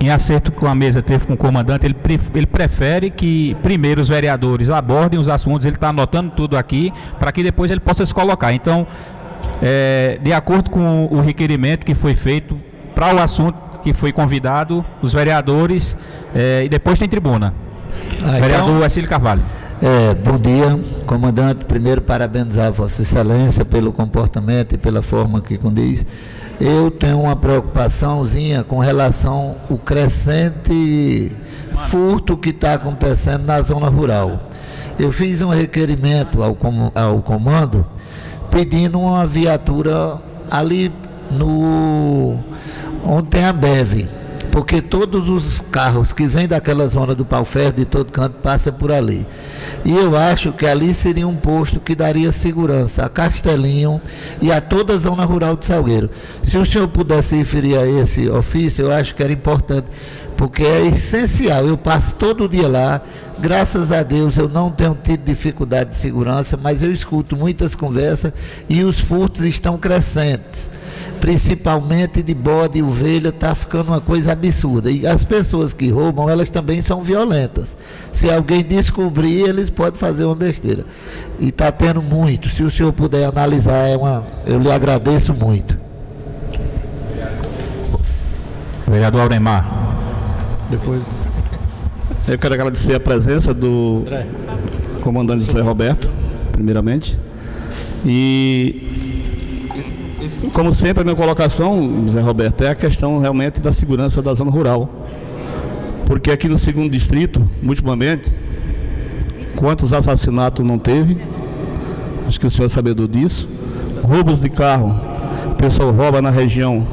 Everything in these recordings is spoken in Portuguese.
Em acerto com a mesa teve com o comandante, ele prefere que primeiro os vereadores abordem os assuntos, ele está anotando tudo aqui, para que depois ele possa se colocar. Então, de acordo com o requerimento que foi feito para o assunto que foi convidado, os vereadores, e depois tem tribuna. Vereador Ercílio Carvalho. Bom dia, comandante. Primeiro, parabenizar a Vossa Excelência pelo comportamento e pela forma que condiz. Eu tenho uma preocupaçãozinha com relação ao crescente furto que está acontecendo na zona rural. Eu fiz um requerimento ao comando pedindo uma viatura ali onde tem a BEV, porque todos os carros que vêm daquela zona do pau-ferro de todo canto passam por ali. E eu acho que ali seria um posto que daria segurança a Castelinho e a toda a zona rural de Salgueiro. Se o senhor pudesse referir a esse ofício, eu acho que era importante, porque é essencial. Eu passo todo dia lá, graças a Deus eu não tenho tido dificuldade de segurança, mas eu escuto muitas conversas e os furtos estão crescentes, principalmente de bode e ovelha. Está ficando uma coisa absurda, e as pessoas que roubam, elas também são violentas. Se alguém descobrir, eles podem fazer uma besteira, e está tendo muito. Se o senhor puder analisar, eu lhe agradeço muito. Vereador Auremar. Depois eu quero agradecer a presença do comandante José Roberto, primeiramente, e como sempre a minha colocação, José Roberto, é a questão realmente da segurança da zona rural, porque aqui no 2º distrito, ultimamente, quantos assassinatos não teve? Acho que o senhor é sabedor disso. Roubos de carro, o pessoal rouba na região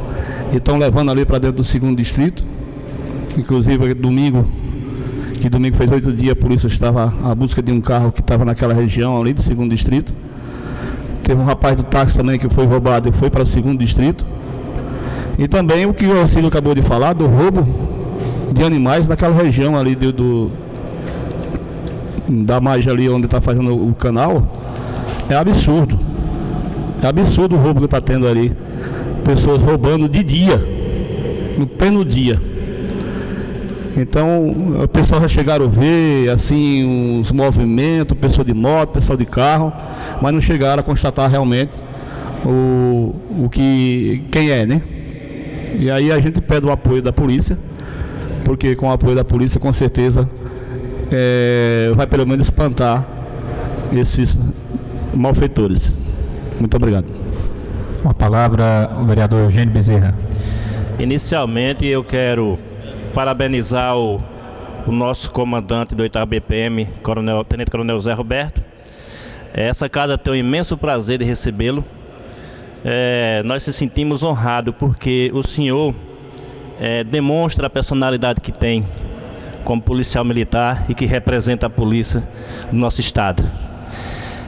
e estão levando ali para dentro do 2º distrito. Inclusive domingo fez 8 dias, a polícia estava à busca de um carro que estava naquela região ali do 2º distrito. Teve um rapaz do táxi também que foi roubado e foi para o 2º distrito. E também o que o Ercílio acabou de falar, do roubo de animais naquela região ali da margem ali onde está fazendo o canal. É absurdo. É absurdo o roubo que está tendo ali. Pessoas roubando de dia, no pleno dia. Então, o pessoal já chegaram a ver, assim, os movimentos, pessoa de moto, pessoal de carro, mas não chegaram a constatar realmente quem é, né? E aí a gente pede o apoio da polícia, porque com o apoio da polícia, com certeza, vai pelo menos espantar esses malfeitores. Muito obrigado. Com a palavra, o vereador Eugênio Bezerra. Inicialmente, eu quero parabenizar o nosso comandante do 8º BPM, Tenente Coronel Zé Roberto. Essa casa tem um imenso prazer de recebê-lo. Nós se sentimos honrados porque o senhor demonstra a personalidade que tem como policial militar e que representa a polícia do nosso estado.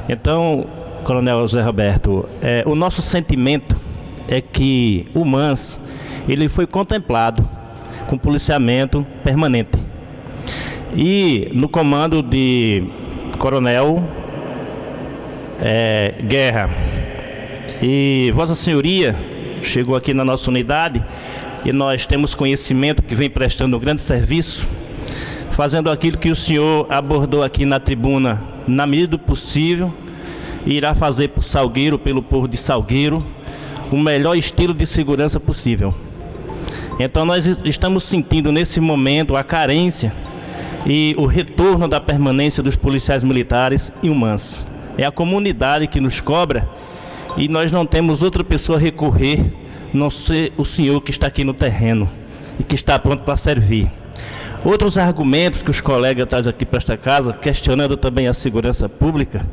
Então, Coronel Zé Roberto, o nosso sentimento é que o MANS ele foi contemplado com policiamento permanente. E no comando de Coronel Guerra. E Vossa Senhoria chegou aqui na nossa unidade e nós temos conhecimento que vem prestando um grande serviço, fazendo aquilo que o senhor abordou aqui na tribuna, na medida do possível, e irá fazer por Salgueiro, pelo povo de Salgueiro, o melhor estilo de segurança possível. Então nós estamos sentindo nesse momento a carência e o retorno da permanência dos policiais militares e humanos. É a comunidade que nos cobra e nós não temos outra pessoa a recorrer, não ser o senhor que está aqui no terreno e que está pronto para servir. Outros argumentos que os colegas trazem aqui para esta casa, questionando também a segurança pública,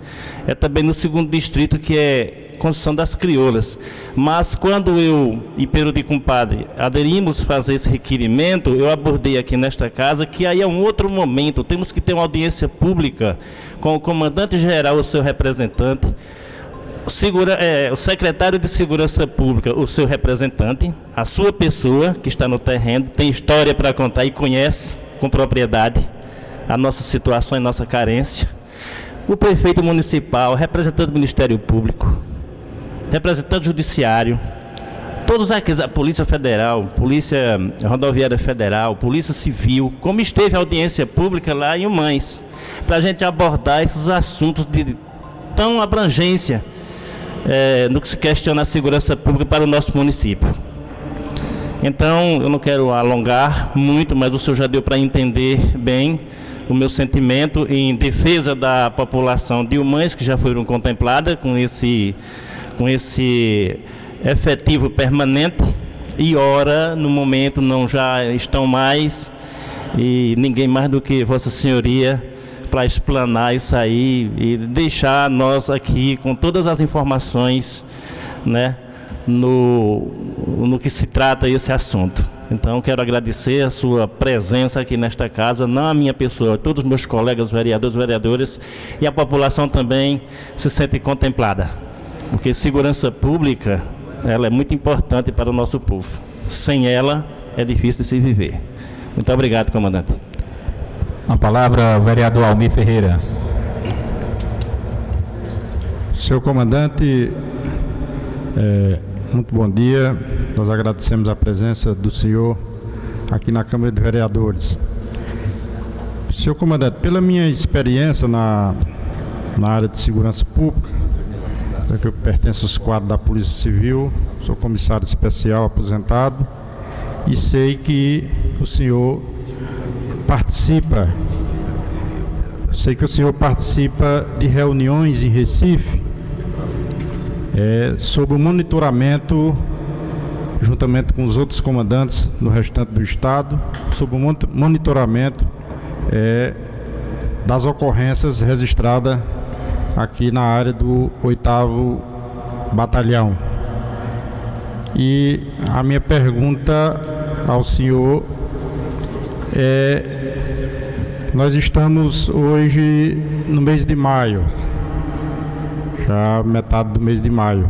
é também no 2º distrito, que é construção das crioulas. Mas quando eu e Pedro de Compadre aderimos a fazer esse requerimento, eu abordei aqui nesta casa que aí é um outro momento, temos que ter uma audiência pública com o comandante-geral, o seu representante, o secretário de Segurança Pública, o seu representante, a sua pessoa que está no terreno, tem história para contar e conhece com propriedade a nossa situação e nossa carência, o prefeito municipal, representante do Ministério Público, representante judiciário, todos aqueles, a Polícia Federal, Polícia Rodoviária Federal, Polícia Civil, como esteve a audiência pública lá em Humães, para a gente abordar esses assuntos de tão abrangência no que se questiona a segurança pública para o nosso município. Então, eu não quero alongar muito, mas o senhor já deu para entender bem o meu sentimento em defesa da população de Humães, que já foram contempladas com esse efetivo permanente, e ora, no momento, não já estão mais, e ninguém mais do que Vossa Senhoria para explanar isso aí e deixar nós aqui com todas as informações, né, no que se trata esse assunto. Então, quero agradecer a sua presença aqui nesta casa, não a minha pessoa, todos os meus colegas vereadores, vereadoras, e a população também se sente contemplada, porque segurança pública, ela é muito importante para o nosso povo. Sem ela, é difícil de se viver. Muito obrigado, comandante. A palavra, o vereador Almir Ferreira. Senhor comandante, muito bom dia. Nós agradecemos a presença do senhor aqui na Câmara de Vereadores. Senhor comandante, pela minha experiência na área de segurança pública, que eu pertenço aos quadros da Polícia Civil, sou comissário especial aposentado e sei que o senhor participa de reuniões em Recife sobre o monitoramento, juntamente com os outros comandantes no restante do estado, sobre o monitoramento das ocorrências registradas aqui na área do 8º Batalhão. E a minha pergunta ao senhor nós estamos hoje no mês de maio, já metade do mês de maio.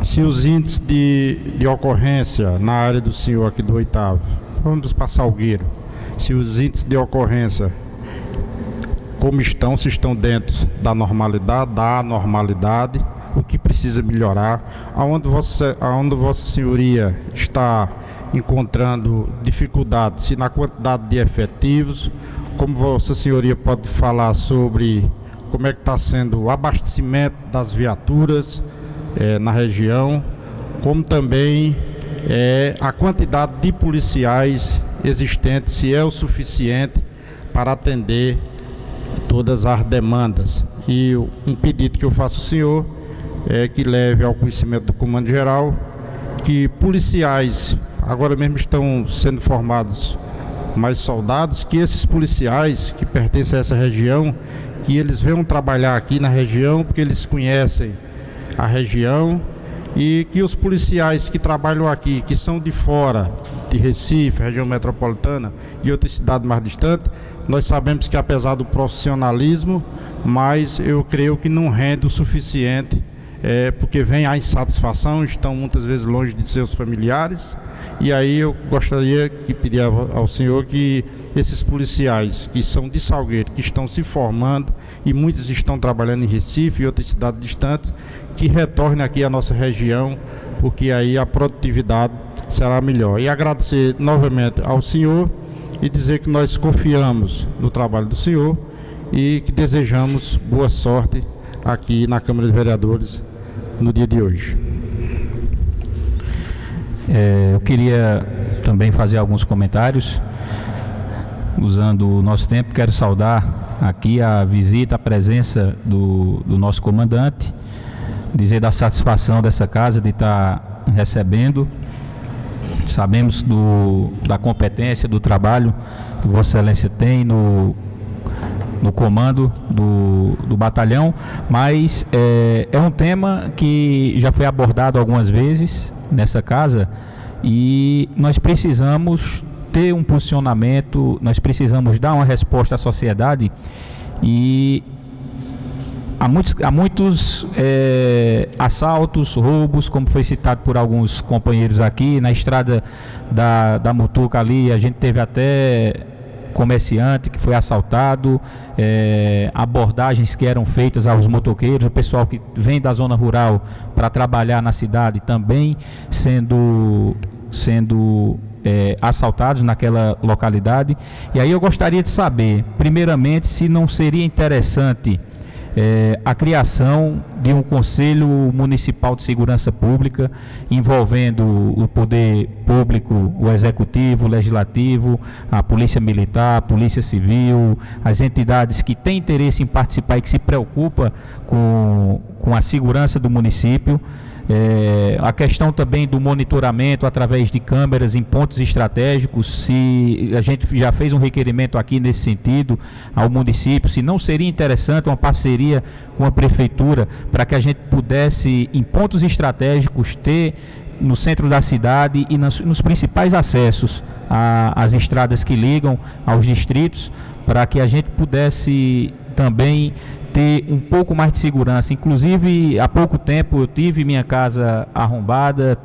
Se os índices de ocorrência na área do senhor aqui do 8º, vamos para Salgueiro, se os índices de ocorrência como estão, se estão dentro da normalidade, da anormalidade, o que precisa melhorar, aonde Vossa Senhoria está encontrando dificuldades, se na quantidade de efetivos, como Vossa Senhoria pode falar sobre como é que está sendo o abastecimento das viaturas na região, como também a quantidade de policiais existentes, se é o suficiente para atender todas as demandas. E um pedido que eu faço ao senhor é que leve ao conhecimento do Comando Geral que policiais, agora mesmo estão sendo formados mais soldados, que esses policiais que pertencem a essa região, que eles venham trabalhar aqui na região, porque eles conhecem a região, e que os policiais que trabalham aqui, que são de fora de Recife, região metropolitana e outras cidades mais distantes, nós sabemos que apesar do profissionalismo, mas eu creio que não rende o suficiente, porque vem a insatisfação, estão muitas vezes longe de seus familiares, e aí eu gostaria de pedir ao senhor que esses policiais que são de Salgueiro, que estão se formando, e muitos estão trabalhando em Recife e outras cidades distantes, que retornem aqui à nossa região, porque aí a produtividade será melhor. E agradecer novamente ao senhor e dizer que nós confiamos no trabalho do senhor e que desejamos boa sorte aqui na Câmara de Vereadores no dia de hoje. Eu queria também fazer alguns comentários, usando o nosso tempo. Quero saudar aqui a visita, a presença do nosso comandante, dizer da satisfação dessa casa de estar recebendo. Sabemos da competência, do trabalho que Vossa Excelência tem no comando do batalhão, mas é um tema que já foi abordado algumas vezes nessa casa e nós precisamos ter um posicionamento, nós precisamos dar uma resposta à sociedade. E há muitos assaltos, roubos, como foi citado por alguns companheiros aqui, na estrada da Mutuca ali, a gente teve até comerciante que foi assaltado, abordagens que eram feitas aos motoqueiros, o pessoal que vem da zona rural para trabalhar na cidade também sendo assaltados naquela localidade. E aí eu gostaria de saber, primeiramente, se não seria interessante a criação de um Conselho Municipal de Segurança Pública envolvendo o poder público, o executivo, o legislativo, a polícia militar, a polícia civil, as entidades que têm interesse em participar e que se preocupam com a segurança do município. A questão também do monitoramento através de câmeras em pontos estratégicos, se a gente já fez um requerimento aqui nesse sentido ao município, se não seria interessante uma parceria com a prefeitura para que a gente pudesse, em pontos estratégicos, ter no centro da cidade e nos principais acessos às estradas que ligam aos distritos, para que a gente pudesse também ter um pouco mais de segurança. Inclusive, há pouco tempo eu tive minha casa arrombada,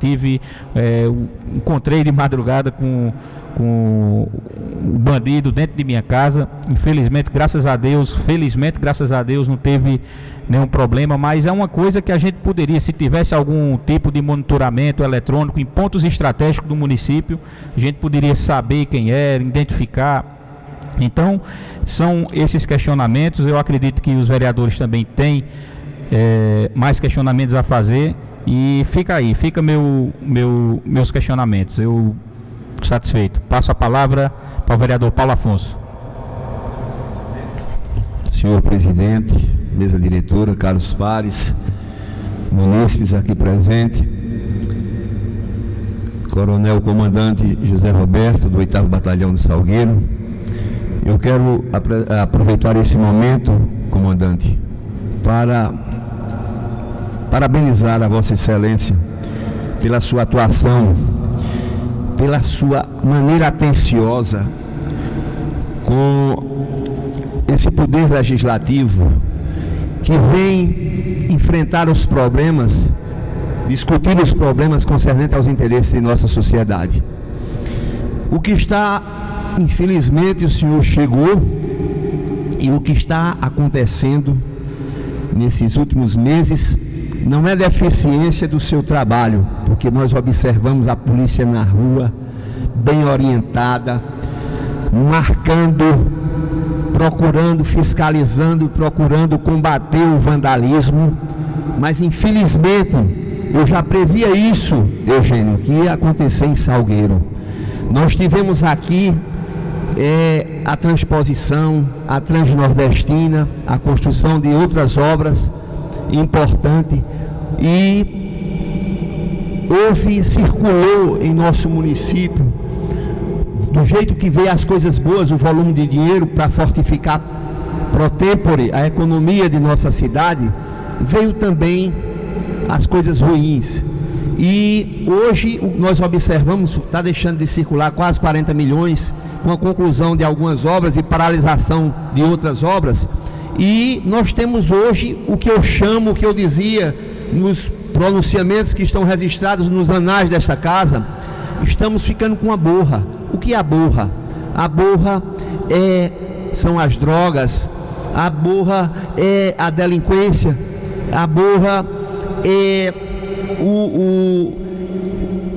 encontrei de madrugada com o bandido dentro de minha casa. Infelizmente, graças a Deus, não teve nenhum problema, mas é uma coisa que a gente poderia, se tivesse algum tipo de monitoramento eletrônico em pontos estratégicos do município, a gente poderia saber quem era, identificar. Então, são esses questionamentos. Eu acredito que os vereadores também têm mais questionamentos a fazer, e fica meus questionamentos. Eu satisfeito. Passo a palavra para o vereador Paulo Afonso. Senhor presidente, mesa diretora, caros pares, munícipes aqui presentes, coronel comandante José Roberto, do 8º Batalhão de Salgueiro, eu quero aproveitar esse momento, comandante, para parabenizar a Vossa Excelência pela sua atuação, pela sua maneira atenciosa com esse poder legislativo que vem enfrentar os problemas, discutir os problemas concernentes aos interesses de nossa sociedade. O que está, infelizmente, o senhor chegou, e o que está acontecendo nesses últimos meses não é deficiência do seu trabalho, porque nós observamos a polícia na rua, bem orientada, marcando, procurando, fiscalizando, procurando combater o vandalismo, mas infelizmente eu já previa isso, Eugênio, que ia acontecer em Salgueiro. Nós tivemos aqui a transposição, a Transnordestina, a construção de outras obras importantes, e circulou em nosso município, do jeito que veio as coisas boas, o volume de dinheiro para fortificar pro tempore a economia de nossa cidade, veio também as coisas ruins. E hoje nós observamos, está deixando de circular quase 40 milhões, com a conclusão de algumas obras e paralisação de outras obras. E nós temos hoje o que eu chamo, o que eu dizia nos pronunciamentos que estão registrados nos anais desta casa, estamos ficando com a borra. O que é a borra? A borra são as drogas, a borra é a delinquência, a borra é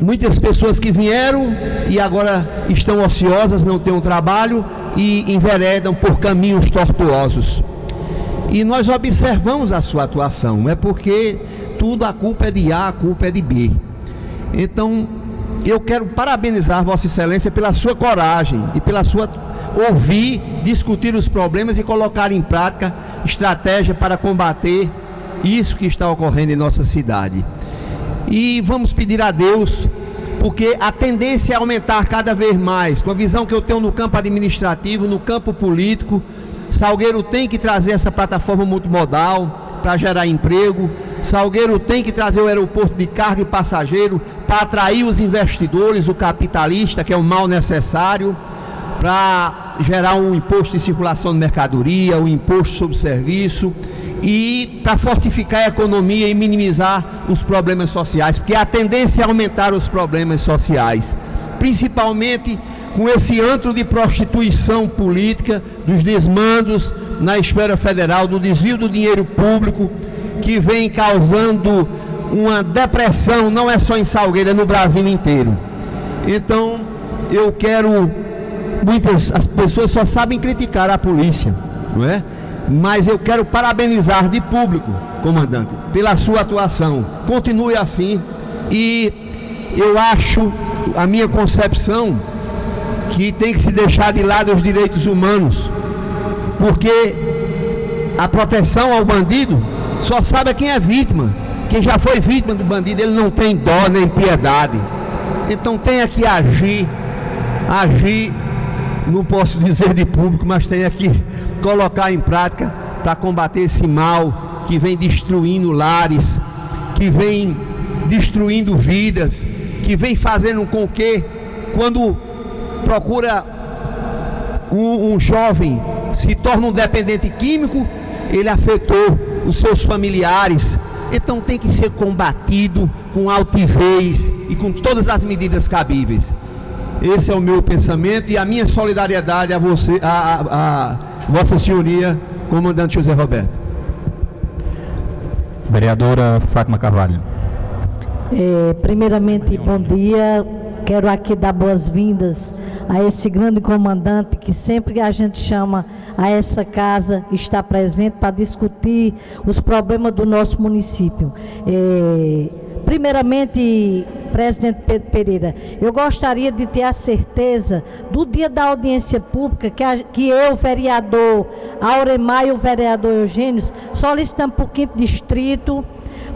muitas pessoas que vieram e agora estão ociosas, não têm um trabalho e enveredam por caminhos tortuosos. E nós observamos a sua atuação, não é porque tudo a culpa é de A, a culpa é de B. Então, eu quero parabenizar Vossa Excelência pela sua coragem e pela sua ouvir, discutir os problemas e colocar em prática estratégia para combater isso que está ocorrendo em nossa cidade. E vamos pedir a Deus, porque a tendência é aumentar cada vez mais, com a visão que eu tenho no campo administrativo, no campo político. Salgueiro tem que trazer essa plataforma multimodal para gerar emprego. Salgueiro tem que trazer o aeroporto de carga e passageiro para atrair os investidores, o capitalista, que é um mal necessário, para gerar um imposto de circulação de mercadoria, um imposto sobre serviço, e para fortificar a economia e minimizar os problemas sociais, porque a tendência é aumentar os problemas sociais, principalmente com esse antro de prostituição política, dos desmandos na esfera federal, do desvio do dinheiro público, que vem causando uma depressão, não é só em Salgueiro, é no Brasil inteiro. Então, eu quero, as pessoas só sabem criticar a polícia, não é? Mas eu quero parabenizar de público, comandante, pela sua atuação. Continue assim. E eu acho, a minha concepção, que tem que se deixar de lado os direitos humanos, porque a proteção ao bandido só sabe quem é vítima. Quem já foi vítima do bandido, ele não tem dó nem piedade. Então tem que agir, não posso dizer de público, mas tem que colocar em prática para combater esse mal que vem destruindo lares, que vem destruindo vidas, que vem fazendo com que, quando procura um jovem se torna um dependente químico, ele afetou os seus familiares. Então tem que ser combatido com altivez e com todas as medidas cabíveis. Esse é o meu pensamento e a minha solidariedade a você, a Vossa Senhoria, comandante José Roberto. Vereadora Fátima Carvalho. Primeiramente, bom dia. Quero aqui dar boas-vindas a esse grande comandante que sempre que a gente chama a essa casa está presente para discutir os problemas do nosso município. Primeiramente, presidente Pedro Pereira, eu gostaria de ter a certeza do dia da audiência pública que eu, vereador Auremar e o vereador Eugênio, solicitamos para o 5º distrito,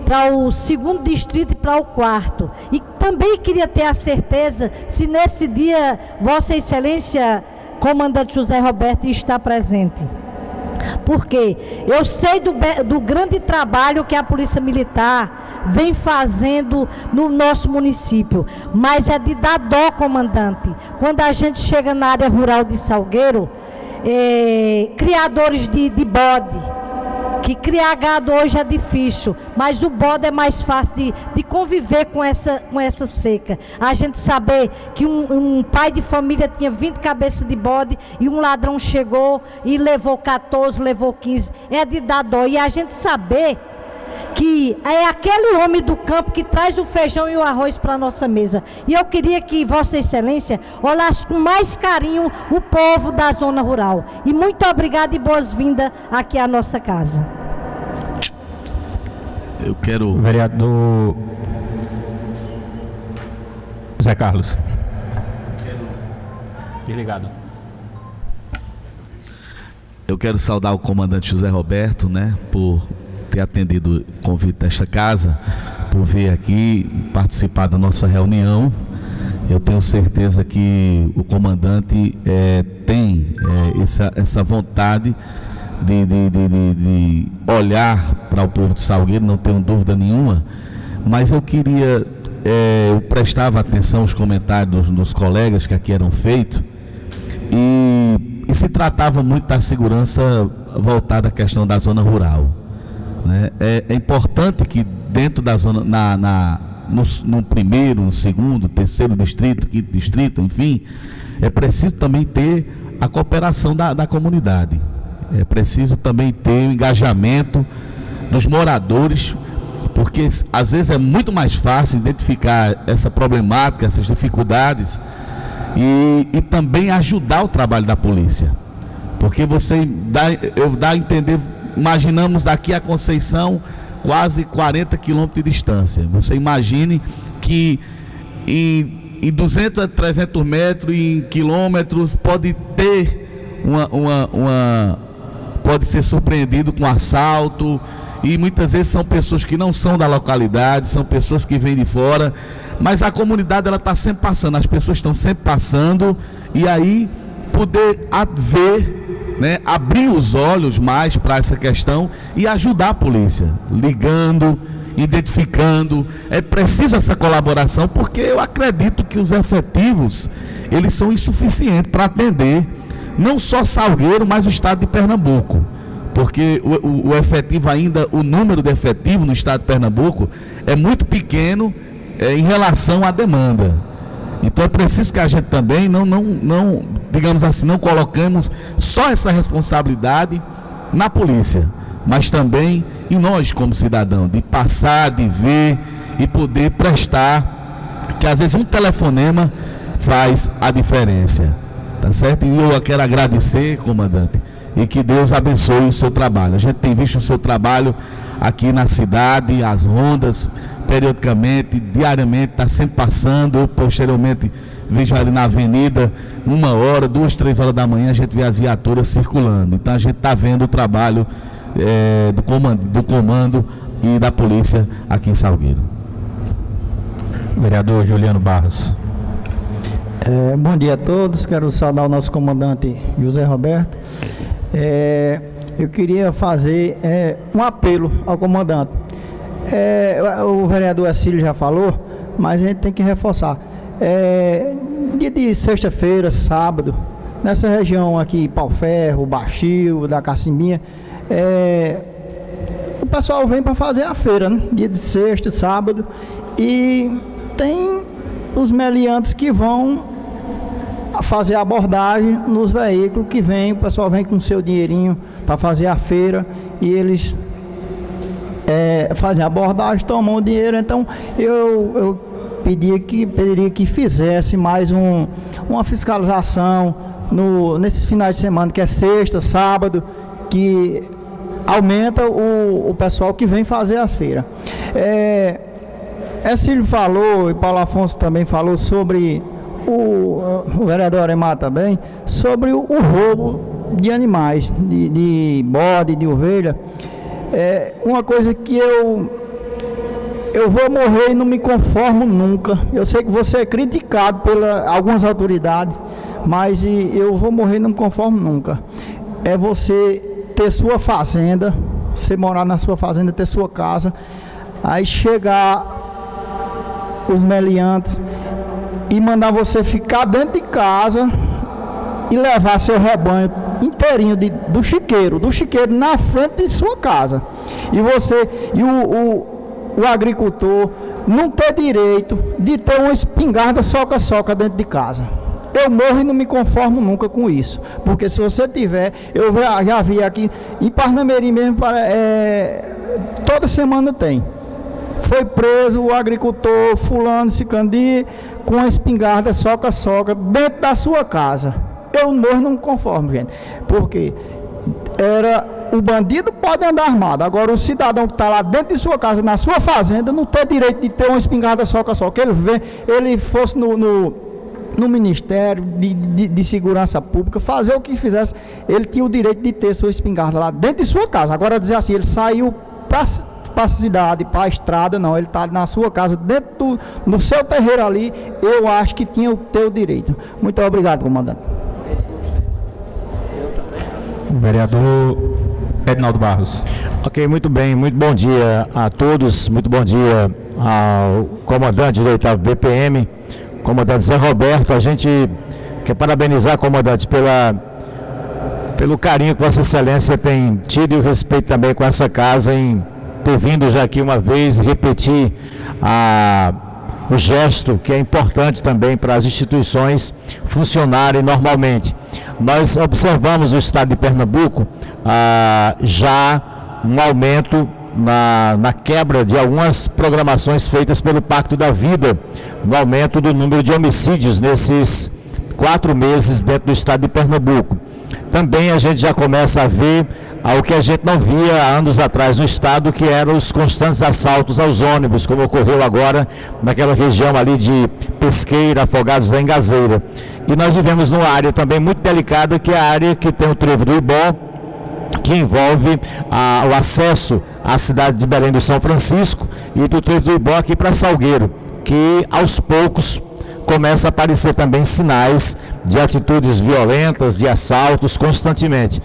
para o 2º distrito e para o 4º. E também queria ter a certeza se nesse dia Vossa Excelência, comandante José Roberto, está presente. Porque eu sei do grande trabalho que a Polícia Militar vem fazendo no nosso município, mas é de dar dó, comandante, quando a gente chega na área rural de Salgueiro, criadores de bode, que criar gado hoje é difícil, mas o bode é mais fácil de conviver com essa seca. A gente saber que um pai de família tinha 20 cabeças de bode e um ladrão chegou e levou 14, levou 15, é de dar dó. E a gente saber que é aquele homem do campo que traz o feijão e o arroz para a nossa mesa. E eu queria que Vossa Excelência olhasse com mais carinho o povo da zona rural. E muito obrigada e boas-vindas aqui à nossa casa. Eu quero... Vereador José Carlos. Delegado. Eu quero saudar o comandante José Roberto, né, por ter atendido o convite desta casa, por vir aqui participar da nossa reunião. Eu tenho certeza que o comandante tem essa vontade de olhar para o povo de Salgueiro, não tenho dúvida nenhuma, mas eu queria, eu prestava atenção aos comentários dos colegas que aqui eram feitos, e se tratava muito da segurança voltada à questão da zona rural. É importante que dentro da zona, no 1º, no 2º, 3º distrito, 5º distrito, enfim, é preciso também ter a cooperação da comunidade. É preciso também ter o engajamento dos moradores, porque às vezes é muito mais fácil identificar essa problemática, essas dificuldades e também ajudar o trabalho da polícia. Porque eu dá a entender... Imaginamos daqui a Conceição quase 40 quilômetros de distância. Você imagine que em 200 a 300 metros, em quilômetros, pode ter pode ser surpreendido com assalto, e muitas vezes são pessoas que não são da localidade, são pessoas que vêm de fora, mas a comunidade ela está sempre passando, as pessoas estão sempre passando, e aí poder ver, né, abrir os olhos mais para essa questão e ajudar a polícia, ligando, identificando. É preciso essa colaboração, porque eu acredito que os efetivos eles são insuficientes para atender não só Salgueiro, mas o estado de Pernambuco, porque o efetivo ainda, o número de efetivo no estado de Pernambuco é muito pequeno em relação à demanda. Então é preciso que a gente também não, digamos assim, não coloquemos só essa responsabilidade na polícia, mas também em nós como cidadão, de passar, de ver e poder prestar, que às vezes um telefonema faz a diferença, tá certo? E eu quero agradecer, comandante, e que Deus abençoe o seu trabalho. A gente tem visto o seu trabalho aqui na cidade, as rondas, periodicamente, diariamente, está sempre passando. Eu posteriormente vejo ali na avenida, 1 hora, 2, 3 horas da manhã, a gente vê as viaturas circulando. Então a gente está vendo o trabalho do comando e da polícia aqui em Salgueiro. Vereador Juliano Barros. Bom dia a todos, quero saudar o nosso comandante José Roberto. Eu queria fazer um apelo ao comandante. O vereador Acílio já falou, mas a gente tem que reforçar. Dia de sexta-feira, sábado, nessa região aqui, Pau-Ferro, Baixio, da Cacimbinha, o pessoal vem para fazer a feira, né? Dia de sexta, sábado, e tem os meliantes que vão fazer a abordagem nos veículos que vem, o pessoal vem com o seu dinheirinho para fazer a feira e eles fazem a abordagem, tomam o dinheiro. Então eu pediria que fizesse mais uma fiscalização nesses finais de semana, que é sexta, sábado, que aumenta o pessoal que vem fazer a feira. Silvio falou e Paulo Afonso também falou sobre o vereador Aremar também, sobre o roubo de animais, de bode, de ovelha. Uma coisa que eu vou morrer e não me conformo nunca. Eu sei que vou ser criticado por algumas autoridades, mas eu vou morrer e não me conformo nunca. É você ter sua fazenda, você morar na sua fazenda, ter sua casa, aí chegar os meliantes e mandar você ficar dentro de casa e levar seu rebanho inteirinho do chiqueiro na frente de sua casa. E você o agricultor não ter direito de ter uma espingarda soca-soca dentro de casa. Eu morro e não me conformo nunca com isso, porque se você tiver, eu já vi aqui em Parnamirim mesmo, toda semana tem. Foi preso o agricultor fulano, ciclandi, com a espingarda soca-soca dentro da sua casa. Eu morro e não me conformo, gente, porque o bandido pode andar armado, agora o cidadão que está lá dentro de sua casa, na sua fazenda, não tem direito de ter uma espingarda soca-soca. Ele fosse no Ministério de Segurança Pública, fazer o que fizesse, ele tinha o direito de ter sua espingarda lá dentro de sua casa. Agora dizer assim, ele saiu para a cidade, para a estrada, não, ele está na sua casa, dentro no seu terreiro ali, eu acho que tinha o teu direito. Muito obrigado, comandante. Vereador Edinaldo Barros. Ok, muito bem, muito bom dia a todos, muito bom dia ao comandante do 8º BPM, comandante Zé Roberto. A gente quer parabenizar, comandante, pelo carinho que Vossa Excelência tem tido e o respeito também com essa casa em ter vindo já aqui uma vez repetir o gesto que é importante também para as instituições funcionarem normalmente. Nós observamos no estado de Pernambuco já um aumento na quebra de algumas programações feitas pelo Pacto da Vida, no aumento do número de homicídios nesses 4 meses dentro do estado de Pernambuco. Também a gente já começa a ver o que a gente não via há anos atrás no estado, que eram os constantes assaltos aos ônibus, como ocorreu agora naquela região ali de Pesqueira, Afogados da Engazeira. E nós vivemos numa área também muito delicada, que é a área que tem o trevo do Ibó, que envolve o acesso à cidade de Belém do São Francisco e do trevo do Ibó aqui para Salgueiro, que aos poucos começa a aparecer também sinais de atitudes violentas, de assaltos constantemente.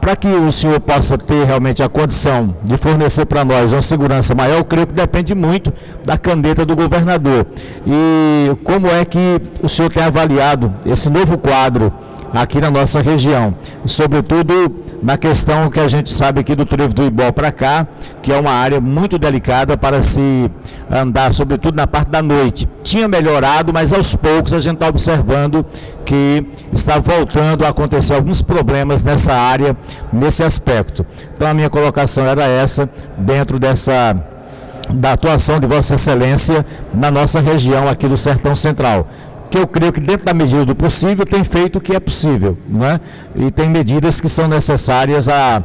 Para que o senhor possa ter realmente a condição de fornecer para nós uma segurança maior, eu creio que depende muito da caneta do governador. E como é que o senhor tem avaliado esse novo quadro aqui na nossa região, sobretudo na questão que a gente sabe aqui do Trevo do Ibó para cá, que é uma área muito delicada para se andar, sobretudo na parte da noite. Tinha melhorado, mas aos poucos a gente está observando que está voltando a acontecer alguns problemas nessa área, nesse aspecto. Então a minha colocação era essa, dentro da atuação de Vossa Excelência na nossa região aqui do Sertão Central, que eu creio que dentro da medida do possível tem feito o que é possível, não é? E tem medidas que são necessárias à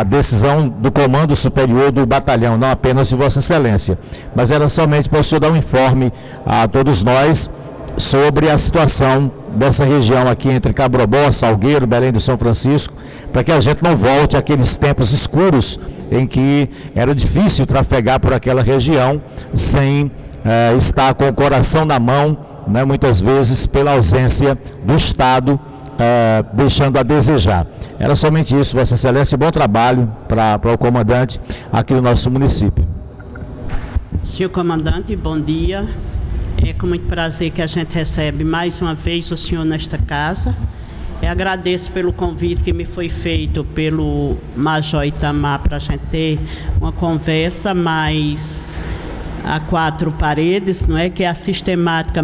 decisão do Comando Superior do Batalhão, não apenas de Vossa Excelência, mas era somente para o senhor dar um informe a todos nós sobre a situação dessa região aqui entre Cabrobó, Salgueiro, Belém do São Francisco, para que a gente não volte àqueles tempos escuros em que era difícil trafegar por aquela região sem estar com o coração na mão, né, muitas vezes pela ausência do Estado, deixando a desejar. Era somente isso, Vossa Excelência, bom trabalho para o comandante aqui no nosso município. Senhor comandante, bom dia. É com muito prazer que a gente recebe mais uma vez o senhor nesta casa. Agradeço pelo convite que me foi feito pelo Major Itamar para a gente ter uma conversa mais a quatro paredes, não é? Que é a sistemática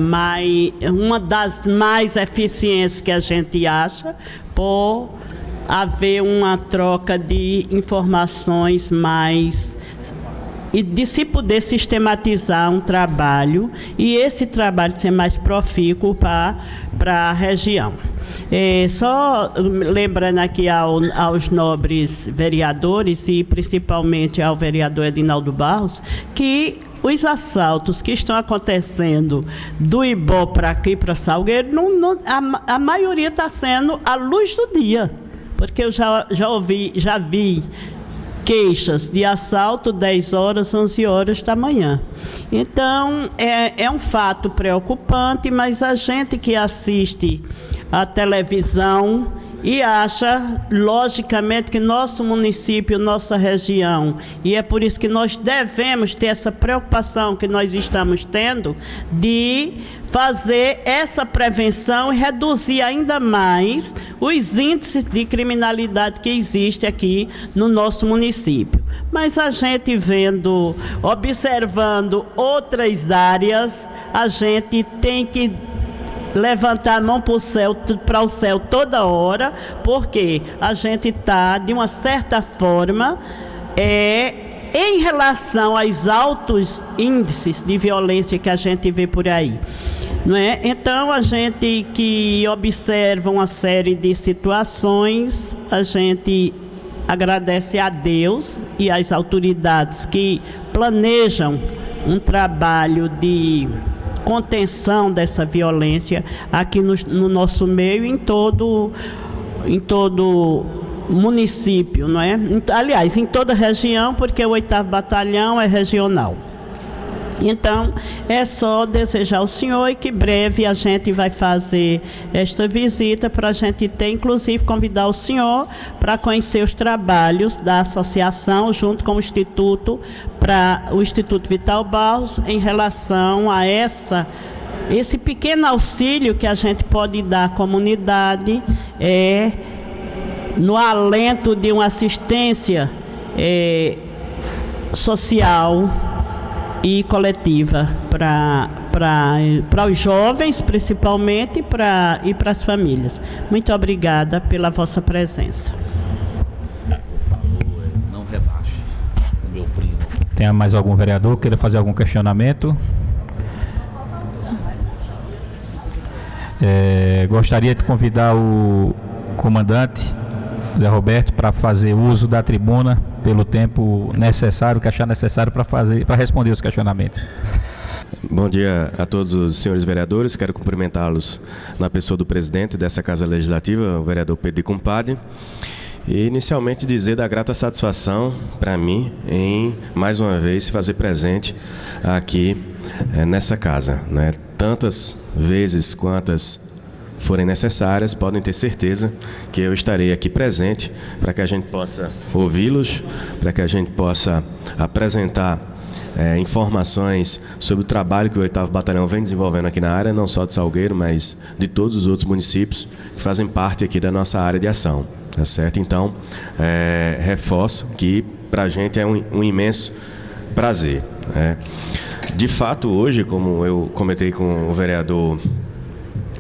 uma das mais eficientes que a gente acha, por haver uma troca de informações mais e de se poder sistematizar um trabalho e esse trabalho ser mais profícuo para a região. Só lembrando aqui aos nobres vereadores e principalmente ao vereador Edinaldo Barros, que os assaltos que estão acontecendo do Ibó para aqui, para Salgueiro, a maioria está sendo à luz do dia, porque eu já vi queixas de assalto 10 horas, 11 horas da manhã. Então, é um fato preocupante, mas a gente que assiste a televisão e acha, logicamente, que nosso município, nossa região, e é por isso que nós devemos ter essa preocupação que nós estamos tendo de fazer essa prevenção e reduzir ainda mais os índices de criminalidade que existe aqui no nosso município. Mas a gente observando outras áreas, a gente tem que levantar a mão para o céu toda hora, porque a gente está, de uma certa forma, em relação aos altos índices de violência que a gente vê por aí. Não é? Então, a gente que observa uma série de situações, a gente agradece a Deus e às autoridades que planejam um trabalho de contenção dessa violência aqui no nosso meio, em todo município, não é? Aliás, em toda região, porque o 8º Batalhão é regional. Então, é só desejar ao senhor e que breve a gente vai fazer esta visita para a gente ter, inclusive, convidar o senhor para conhecer os trabalhos da associação junto com o Instituto Vital Barros em relação a esse pequeno auxílio que a gente pode dar à comunidade no alento de uma assistência social e coletiva para os jovens, principalmente, e para as famílias. Muito obrigada pela vossa presença. Por favor, não rebaixe o meu primo. Tem mais algum vereador que queira fazer algum questionamento? Gostaria de convidar o comandante Zé Roberto para fazer uso da tribuna pelo tempo necessário, que achar necessário para responder os questionamentos. Bom dia a todos os senhores vereadores. Quero cumprimentá-los na pessoa do presidente dessa Casa Legislativa, o vereador Pedro de Compadre, e inicialmente dizer da grata satisfação para mim em mais uma vez se fazer presente aqui nessa casa, né? Tantas vezes quantas forem necessárias, podem ter certeza que eu estarei aqui presente para que a gente possa ouvi-los, para que a gente possa apresentar informações sobre o trabalho que o 8º Batalhão vem desenvolvendo aqui na área, não só de Salgueiro, mas de todos os outros municípios que fazem parte aqui da nossa área de ação, tá certo? Então, reforço que para a gente é um imenso prazer. De fato, hoje, como eu comentei com o vereador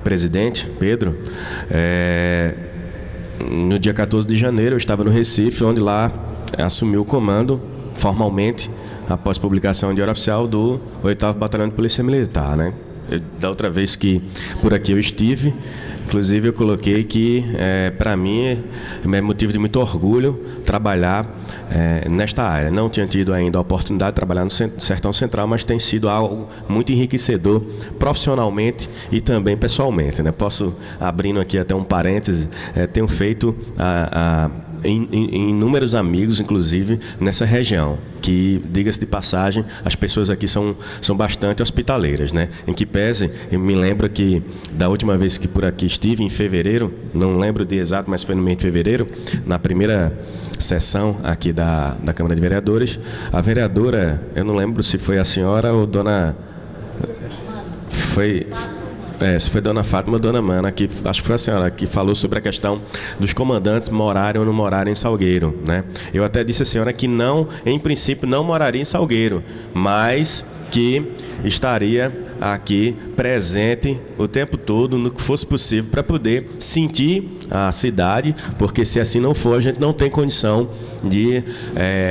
presidente, Pedro, no dia 14 de janeiro eu estava no Recife, onde lá assumiu o comando formalmente, após publicação de hora oficial, do 8º Batalhão de Polícia Militar, né? Da outra vez que por aqui eu estive, inclusive eu coloquei que para mim é motivo de muito orgulho trabalhar nesta área. Não tinha tido ainda a oportunidade de trabalhar no Sertão Central, mas tem sido algo muito enriquecedor profissionalmente e também pessoalmente, né? Posso, abrindo aqui até um parêntese, tenho feito inúmeros amigos, inclusive, nessa região, que, diga-se de passagem, as pessoas aqui são bastante hospitaleiras, né? Em que pese, eu me lembro que da última vez que por aqui estive, em fevereiro, não lembro de exato, mas foi no mês de fevereiro, na primeira sessão aqui da Câmara de Vereadores, a vereadora, eu não lembro se foi a senhora ou dona... se foi dona Fátima ou dona Mana, que acho que foi a senhora que falou sobre a questão dos comandantes morarem ou não morarem em Salgueiro, né? Eu até disse à senhora que não, em princípio, não moraria em Salgueiro, mas que estaria aqui presente o tempo todo no que fosse possível para poder sentir a cidade, porque se assim não for, a gente não tem condição de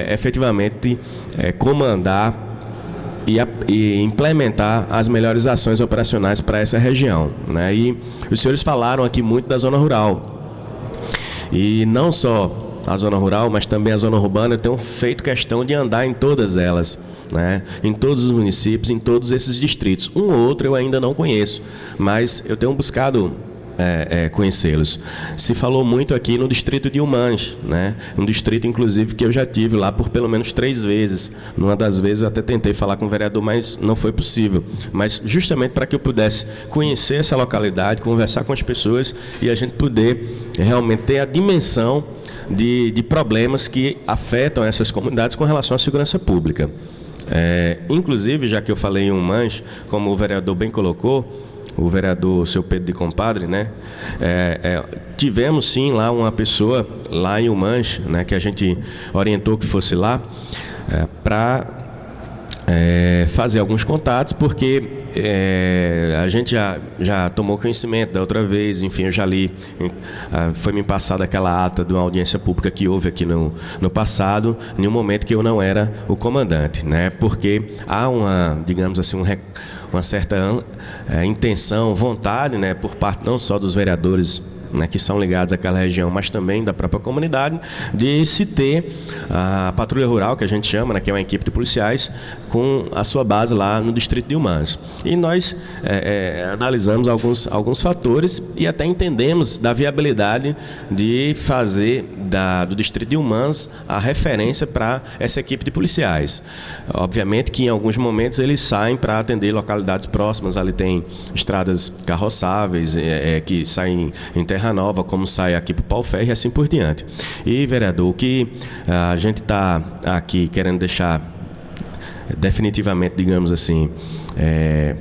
efetivamente comandar e implementar as melhores ações operacionais para essa região, né? E os senhores falaram aqui muito da zona rural. E não só a zona rural, mas também a zona urbana. Eu tenho feito questão de andar em todas elas, né? Em todos os municípios, em todos esses distritos. Um ou outro eu ainda não conheço, mas eu tenho buscado conhecê-los. Se falou muito aqui no distrito de Umange, né? Um distrito, inclusive, que eu já tive lá por pelo menos 3 vezes. Numa das vezes eu até tentei falar com o vereador, mas não foi possível. Mas justamente para que eu pudesse conhecer essa localidade, conversar com as pessoas e a gente poder realmente ter a dimensão de problemas que afetam essas comunidades com relação à segurança pública. Inclusive, já que eu falei em Umange, como o vereador bem colocou, o vereador seu Pedro de Compadre, né? Tivemos sim lá uma pessoa lá em Umange, né, que a gente orientou que fosse lá para fazer alguns contatos, porque a gente já tomou conhecimento da outra vez, enfim, eu já li, foi me passada aquela ata de uma audiência pública que houve aqui no passado, em um momento que eu não era o comandante, né? Porque há digamos assim, uma certa intenção, vontade, né, por parte não só dos vereadores, né, que são ligados àquela região, mas também da própria comunidade, de se ter a patrulha rural, que a gente chama, né, que é uma equipe de policiais, com a sua base lá no distrito de Umange. E nós analisamos alguns fatores e até entendemos da viabilidade de fazer do distrito de Umange a referência para essa equipe de policiais. Obviamente que em alguns momentos eles saem para atender localidades próximas, ali tem estradas carroçáveis que saem em Terra Nova, como sai aqui para o Pau Ferro e assim por diante. E, vereador, o que a gente está aqui querendo deixar definitivamente, digamos assim,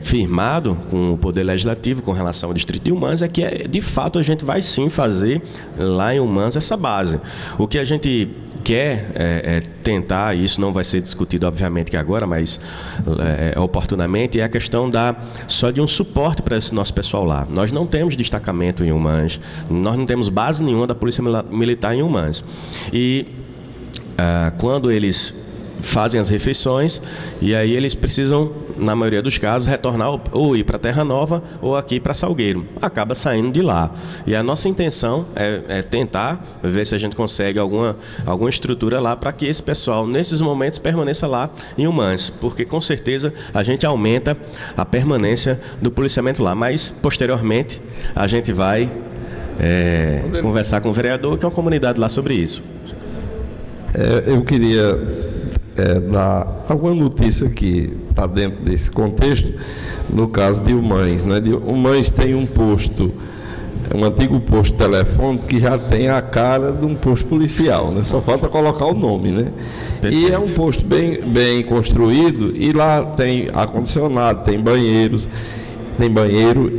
firmado com o Poder Legislativo com relação ao distrito de Umange é que, de fato, a gente vai sim fazer lá em Umange essa base. O que a gente quer tentar, e isso não vai ser discutido, obviamente, que agora, mas oportunamente, é a questão só de um suporte para esse nosso pessoal lá. Nós não temos destacamento em Umange, nós não temos base nenhuma da Polícia Militar em Umange. E quando eles fazem as refeições, e aí eles precisam, na maioria dos casos, retornar ou ir para Terra Nova ou aqui para Salgueiro. Acaba saindo de lá. E a nossa intenção é tentar ver se a gente consegue alguma estrutura lá para que esse pessoal, nesses momentos, permaneça lá em Umange, porque com certeza a gente aumenta a permanência do policiamento lá. Mas, posteriormente, a gente vai conversar com o vereador, que é uma comunidade lá, sobre isso. Eu queria dar alguma notícia que está dentro desse contexto, no caso de Umange, né? Umange tem um posto um antigo posto telefônico que já tem a cara de um posto policial, né? Só falta colocar o nome, né? Perfeito. E é um posto bem construído, e lá tem ar-condicionado, tem banheiro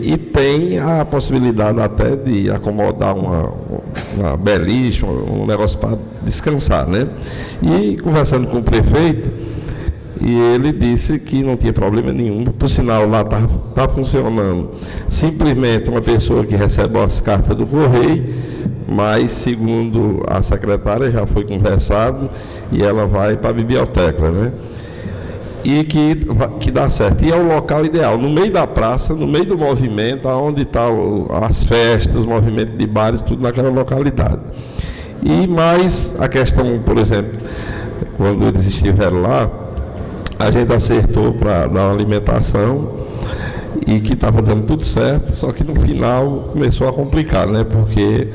e tem a possibilidade até de acomodar uma beliche, um negócio para descansar, né? E conversando com o prefeito, e ele disse que não tinha problema nenhum, por sinal lá está funcionando simplesmente uma pessoa que recebe as cartas do correio, mas segundo a secretária já foi conversado e ela vai para a biblioteca, né? E que dá certo. E é o local ideal, no meio da praça, no meio do movimento, onde estão as festas, os movimentos de bares, tudo naquela localidade. E mais a questão, por exemplo, quando eles estiveram lá, a gente acertou para dar uma alimentação e que estava dando tudo certo, só que no final começou a complicar, né? Porque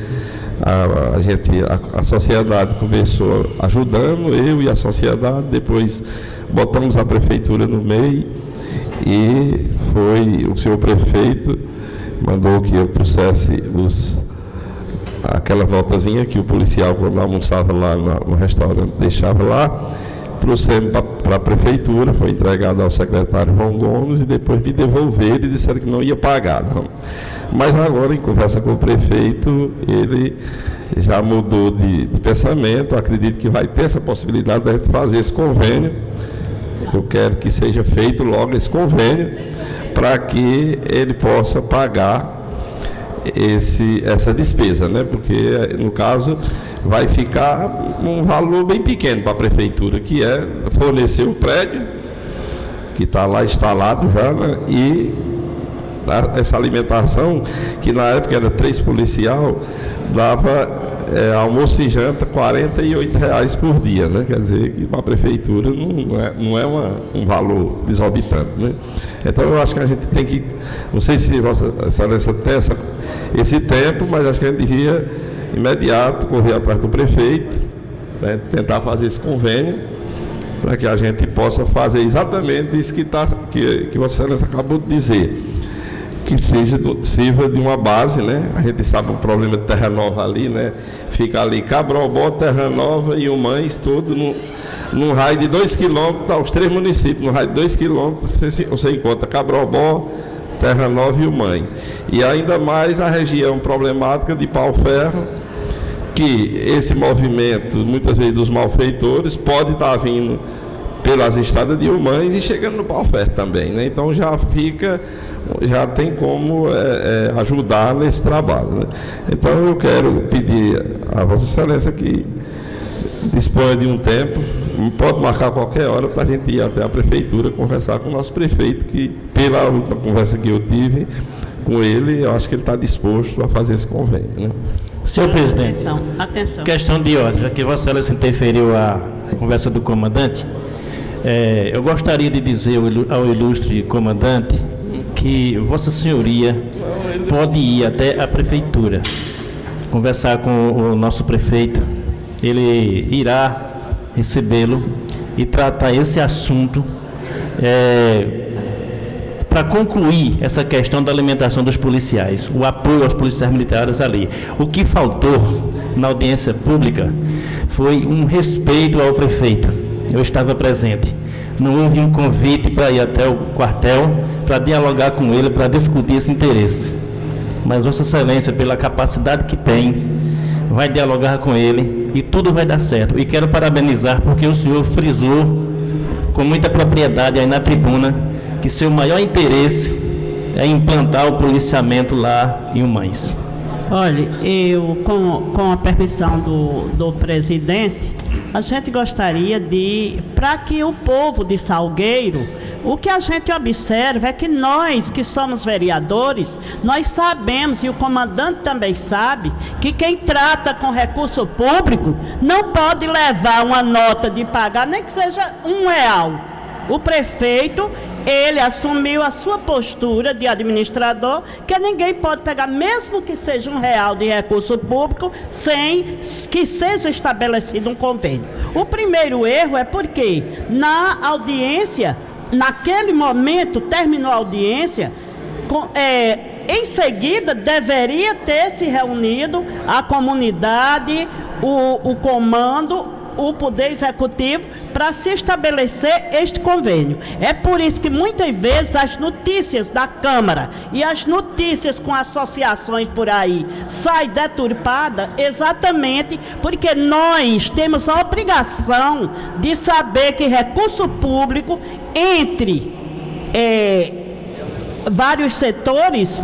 a sociedade começou ajudando, eu e a sociedade, depois botamos a prefeitura no meio e foi o senhor prefeito mandou que eu trouxesse aquela notazinha que o policial, quando almoçava lá no restaurante, deixava lá. Trouxemos para a prefeitura, foi entregado ao secretário João Gomes e depois me devolveram e disseram que não ia pagar. Não. Mas agora, em conversa com o prefeito, ele já mudou de pensamento, acredito que vai ter essa possibilidade de a gente fazer esse convênio. Eu quero que seja feito logo esse convênio para que ele possa pagar essa despesa, né? Porque, no caso, vai ficar um valor bem pequeno para a prefeitura, que é fornecer o prédio, que está lá instalado já, né? E essa alimentação, que na época era 3 policial, dava almoço e janta R$48 por dia, né? Quer dizer que para a prefeitura não é um valor exorbitante, né? Então eu acho que a gente tem que, não sei se Vossa Excelência tem esse tempo, mas acho que a gente devia imediato correr atrás do prefeito, né? Tentar fazer esse convênio para que a gente possa fazer exatamente isso que Vossa Excelência acabou de dizer, que sirva de uma base, né? A gente sabe o problema de Terra Nova ali, né? Fica ali Cabrobó, Terra Nova e Umães, todo num raio de 2 quilômetros, os 3 municípios, no raio de 2 quilômetros você encontra Cabrobó, Terra Nova e Umães. E ainda mais a região problemática de Pau-Ferro, que esse movimento, muitas vezes dos malfeitores, pode estar vindo pelas estradas de Umães e chegando no Pau-Ferro também, né? Então já tem como ajudar nesse trabalho, né? Então eu quero pedir a Vossa Excelência que disponha de um tempo, pode marcar qualquer hora para a gente ir até a prefeitura conversar com o nosso prefeito, que pela última conversa que eu tive com ele, eu acho que ele está disposto a fazer esse convênio, né? Senhor presidente, atenção. Questão de ordem, já que Vossa Excelência interferiu a conversa do comandante, eu gostaria de dizer ao ilustre comandante que Vossa Senhoria pode ir até a prefeitura, conversar com o nosso prefeito, ele irá recebê-lo e tratar esse assunto para concluir essa questão da alimentação dos policiais, o apoio aos policiais militares ali. O que faltou na audiência pública foi um respeito ao prefeito. Eu estava presente. Não houve um convite para ir até o quartel, para dialogar com ele, para discutir esse interesse. Mas Vossa Excelência, pela capacidade que tem, vai dialogar com ele e tudo vai dar certo. E quero parabenizar porque o senhor frisou com muita propriedade aí na tribuna que seu maior interesse é implantar o policiamento lá em Umães. Olha, eu, com a permissão do presidente, a gente gostaria para que o povo de Salgueiro, o que a gente observa é que nós, que somos vereadores, nós sabemos, e o comandante também sabe, que quem trata com recurso público não pode levar uma nota de pagar, nem que seja R$1. O prefeito, ele assumiu a sua postura de administrador, que ninguém pode pegar, mesmo que seja R$1 de recurso público, sem que seja estabelecido um convênio. O primeiro erro é porque, na audiência, naquele momento, terminou a audiência, Em seguida, deveria ter se reunido a comunidade, o comando, o Poder Executivo, para se estabelecer este convênio. É por isso que muitas vezes as notícias da Câmara e as notícias com associações por aí saem deturpadas, exatamente porque nós temos a obrigação de saber que recurso público entre vários setores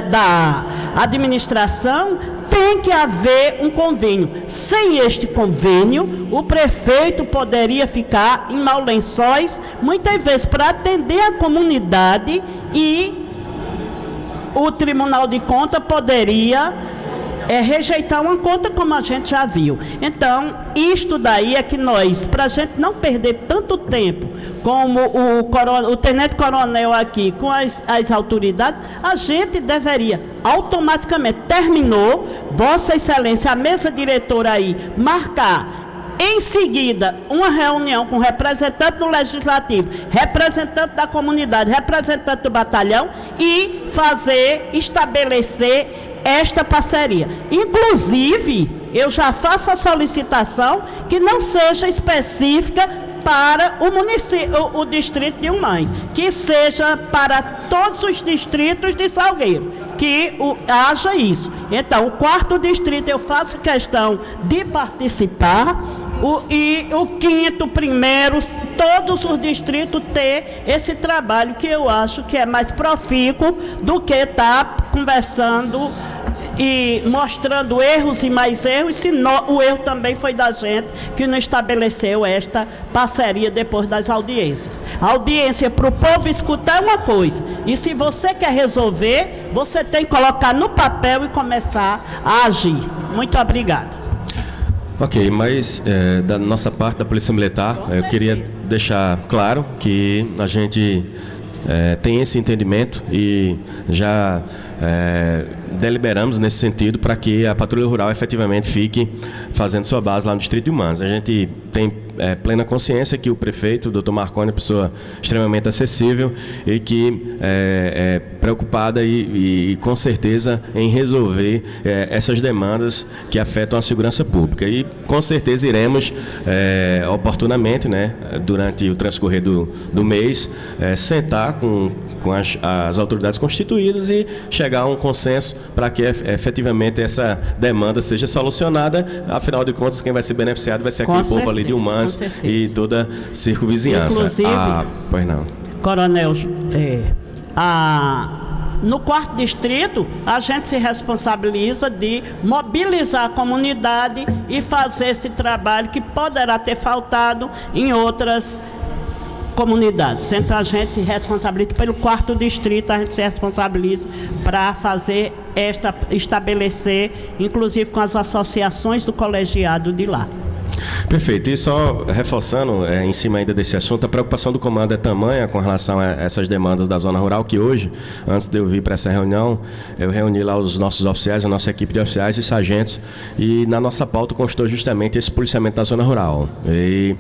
da administração tem que haver um convênio. Sem este convênio, o prefeito poderia ficar em maus lençóis, muitas vezes para atender a comunidade, e o Tribunal de Contas poderia rejeitar uma conta, como a gente já viu. Então, isto daí é que nós, para a gente não perder tanto tempo, como o tenente-coronel aqui, com as autoridades, a gente deveria automaticamente, terminou, Vossa Excelência, a mesa diretora aí, marcar em seguida uma reunião com representante do Legislativo, representante da comunidade, representante do batalhão, e estabelecer esta parceria. Inclusive, eu já faço a solicitação que não seja específica para o município, o distrito de Umãe, que seja para todos os distritos de Salgueiro, que haja isso. Então, o 4º distrito eu faço questão de participar, e o 5º, 1º, todos os distritos ter esse trabalho, que eu acho que é mais profícuo do que estar conversando e mostrando erros e mais erros, se o erro também foi da gente que não estabeleceu esta parceria depois das audiências. A audiência para o povo escutar é uma coisa, e se você quer resolver, você tem que colocar no papel e começar a agir. Muito obrigada. Ok, mas da nossa parte, da Polícia Militar, eu queria deixar claro que a gente tem esse entendimento e já deliberamos nesse sentido para que a Patrulha Rural efetivamente fique fazendo sua base lá no Distrito de Humanos. A gente tem plena consciência que o prefeito, o Dr. Marconi, é uma pessoa extremamente acessível e que é preocupada e com certeza em resolver essas demandas que afetam a segurança pública. E com certeza iremos oportunamente, né, durante o transcorrer do mês, sentar com as autoridades constituídas e chegar a um consenso para que efetivamente essa demanda seja solucionada. Afinal de contas, quem vai ser beneficiado vai ser aquele povo ali de Humanos e toda a circunvizinhança. Inclusive, pois não. Coronel, no 4º distrito, a gente se responsabiliza de mobilizar a comunidade e fazer esse trabalho que poderá ter faltado em outras comunidades. Então, a gente responsabiliza pelo 4º distrito, a gente se responsabiliza para fazer estabelecer, inclusive com as associações do colegiado de lá. Perfeito. E só reforçando em cima ainda desse assunto, a preocupação do comando é tamanha com relação a essas demandas da zona rural, que hoje, antes de eu vir para essa reunião, eu reuni lá os nossos oficiais, a nossa equipe de oficiais e sargentos, e na nossa pauta constou justamente esse policiamento da zona rural. E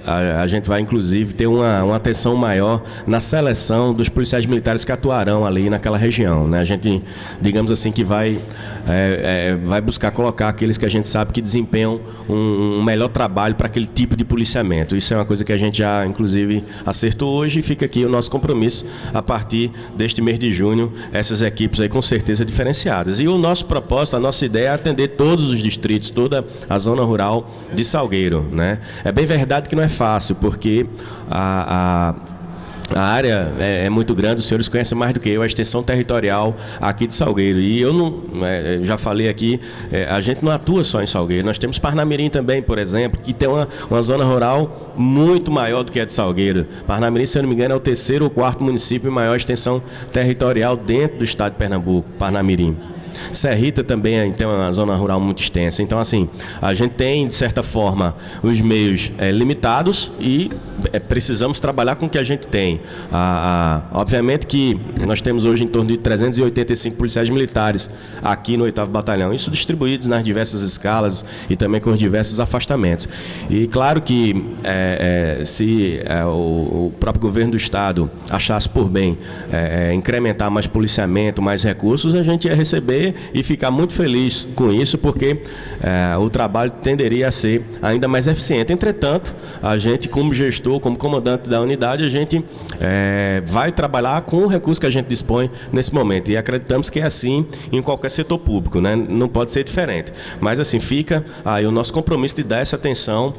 a gente vai, inclusive, ter uma atenção maior na seleção dos policiais militares que atuarão ali naquela região, né? A gente, digamos assim, que vai buscar colocar aqueles que a gente sabe que desempenham um melhor trabalho para aquele tipo de policiamento. Isso é uma coisa que a gente já, inclusive, acertou hoje, e fica aqui o nosso compromisso a partir deste mês de junho, essas equipes aí com certeza diferenciadas. E o nosso propósito, a nossa ideia é atender todos os distritos, toda a zona rural de Salgueiro, né? É bem verdade que não é fácil, porque a área é muito grande, os senhores conhecem mais do que eu a extensão territorial aqui de Salgueiro, e eu não, já falei aqui, a gente não atua só em Salgueiro, nós temos Parnamirim também, por exemplo, que tem uma zona rural muito maior do que a de Salgueiro. Parnamirim, se eu não me engano, é o 3º ou 4º município em maior extensão territorial dentro do estado de Pernambuco, Parnamirim. Serrita também tem uma zona rural muito extensa. Então, assim, a gente tem, de certa forma, os meios limitados e precisamos trabalhar com o que a gente tem. bem. Obviamente que nós temos hoje em torno de 385 policiais militares aqui no 8º Batalhão, isso distribuídos nas diversas escalas e também com os diversos afastamentos. E claro que se o próprio governo do Estado achasse por bem incrementar mais policiamento, mais recursos, a gente ia receber e ficar muito feliz com isso, porque o trabalho tenderia a ser ainda mais eficiente. Entretanto, a gente, como gestor, como comandante da unidade, a gente vai trabalhar com o recurso que a gente dispõe nesse momento, e acreditamos que é assim em qualquer setor público, né? Não pode ser diferente. Mas assim, fica aí o nosso compromisso de dar essa atenção.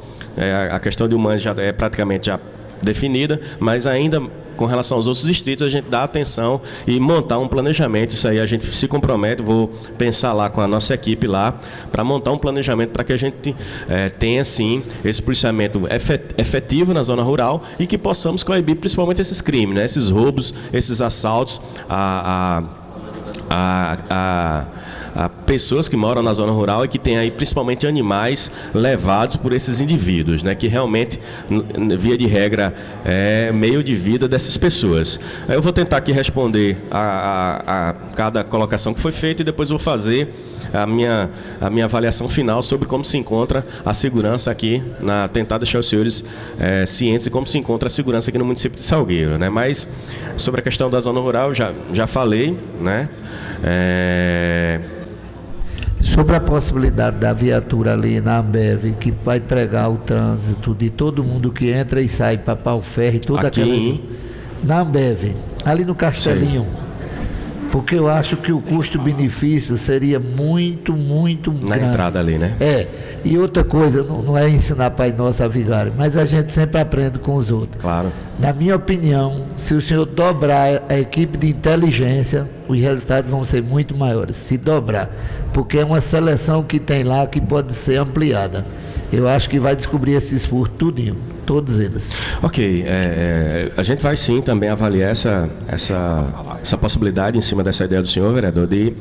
A questão de humanos já é praticamente já definida, mas ainda com relação aos outros distritos, a gente dá atenção e montar um planejamento. Isso aí a gente se compromete, vou pensar lá com a nossa equipe lá, para montar um planejamento para que a gente tenha, sim, esse policiamento efetivo na zona rural e que possamos coibir principalmente esses crimes, né? Esses roubos, esses assaltos a pessoas que moram na zona rural e que tem aí principalmente animais levados por esses indivíduos, né, que realmente, via de regra, é meio de vida dessas pessoas. Eu vou tentar aqui responder a cada colocação que foi feita e depois vou fazer a minha avaliação final sobre como se encontra a segurança aqui, tentar deixar os senhores cientes de como se encontra a segurança aqui no município de Salgueiro, né? Mas sobre a questão da zona rural, já falei, né? Sobre a possibilidade da viatura ali na Ambev, que vai pregar o trânsito de todo mundo que entra e sai para Pau-Ferro, toda aquela... Na Ambev, ali no Castelinho. Sim. Porque eu acho que o custo-benefício seria muito grande. Na entrada ali, né? E outra coisa, não é ensinar Pai Nosso a vigário, mas a gente sempre aprende com os outros. Claro. Na minha opinião, se o senhor dobrar a equipe de inteligência, os resultados vão ser muito maiores, se dobrar. Porque é uma seleção que tem lá que pode ser ampliada. Eu acho que vai descobrir esses furtos tudinho, todos eles. Ok, a gente vai sim também avaliar essa possibilidade em cima dessa ideia do senhor, vereador, de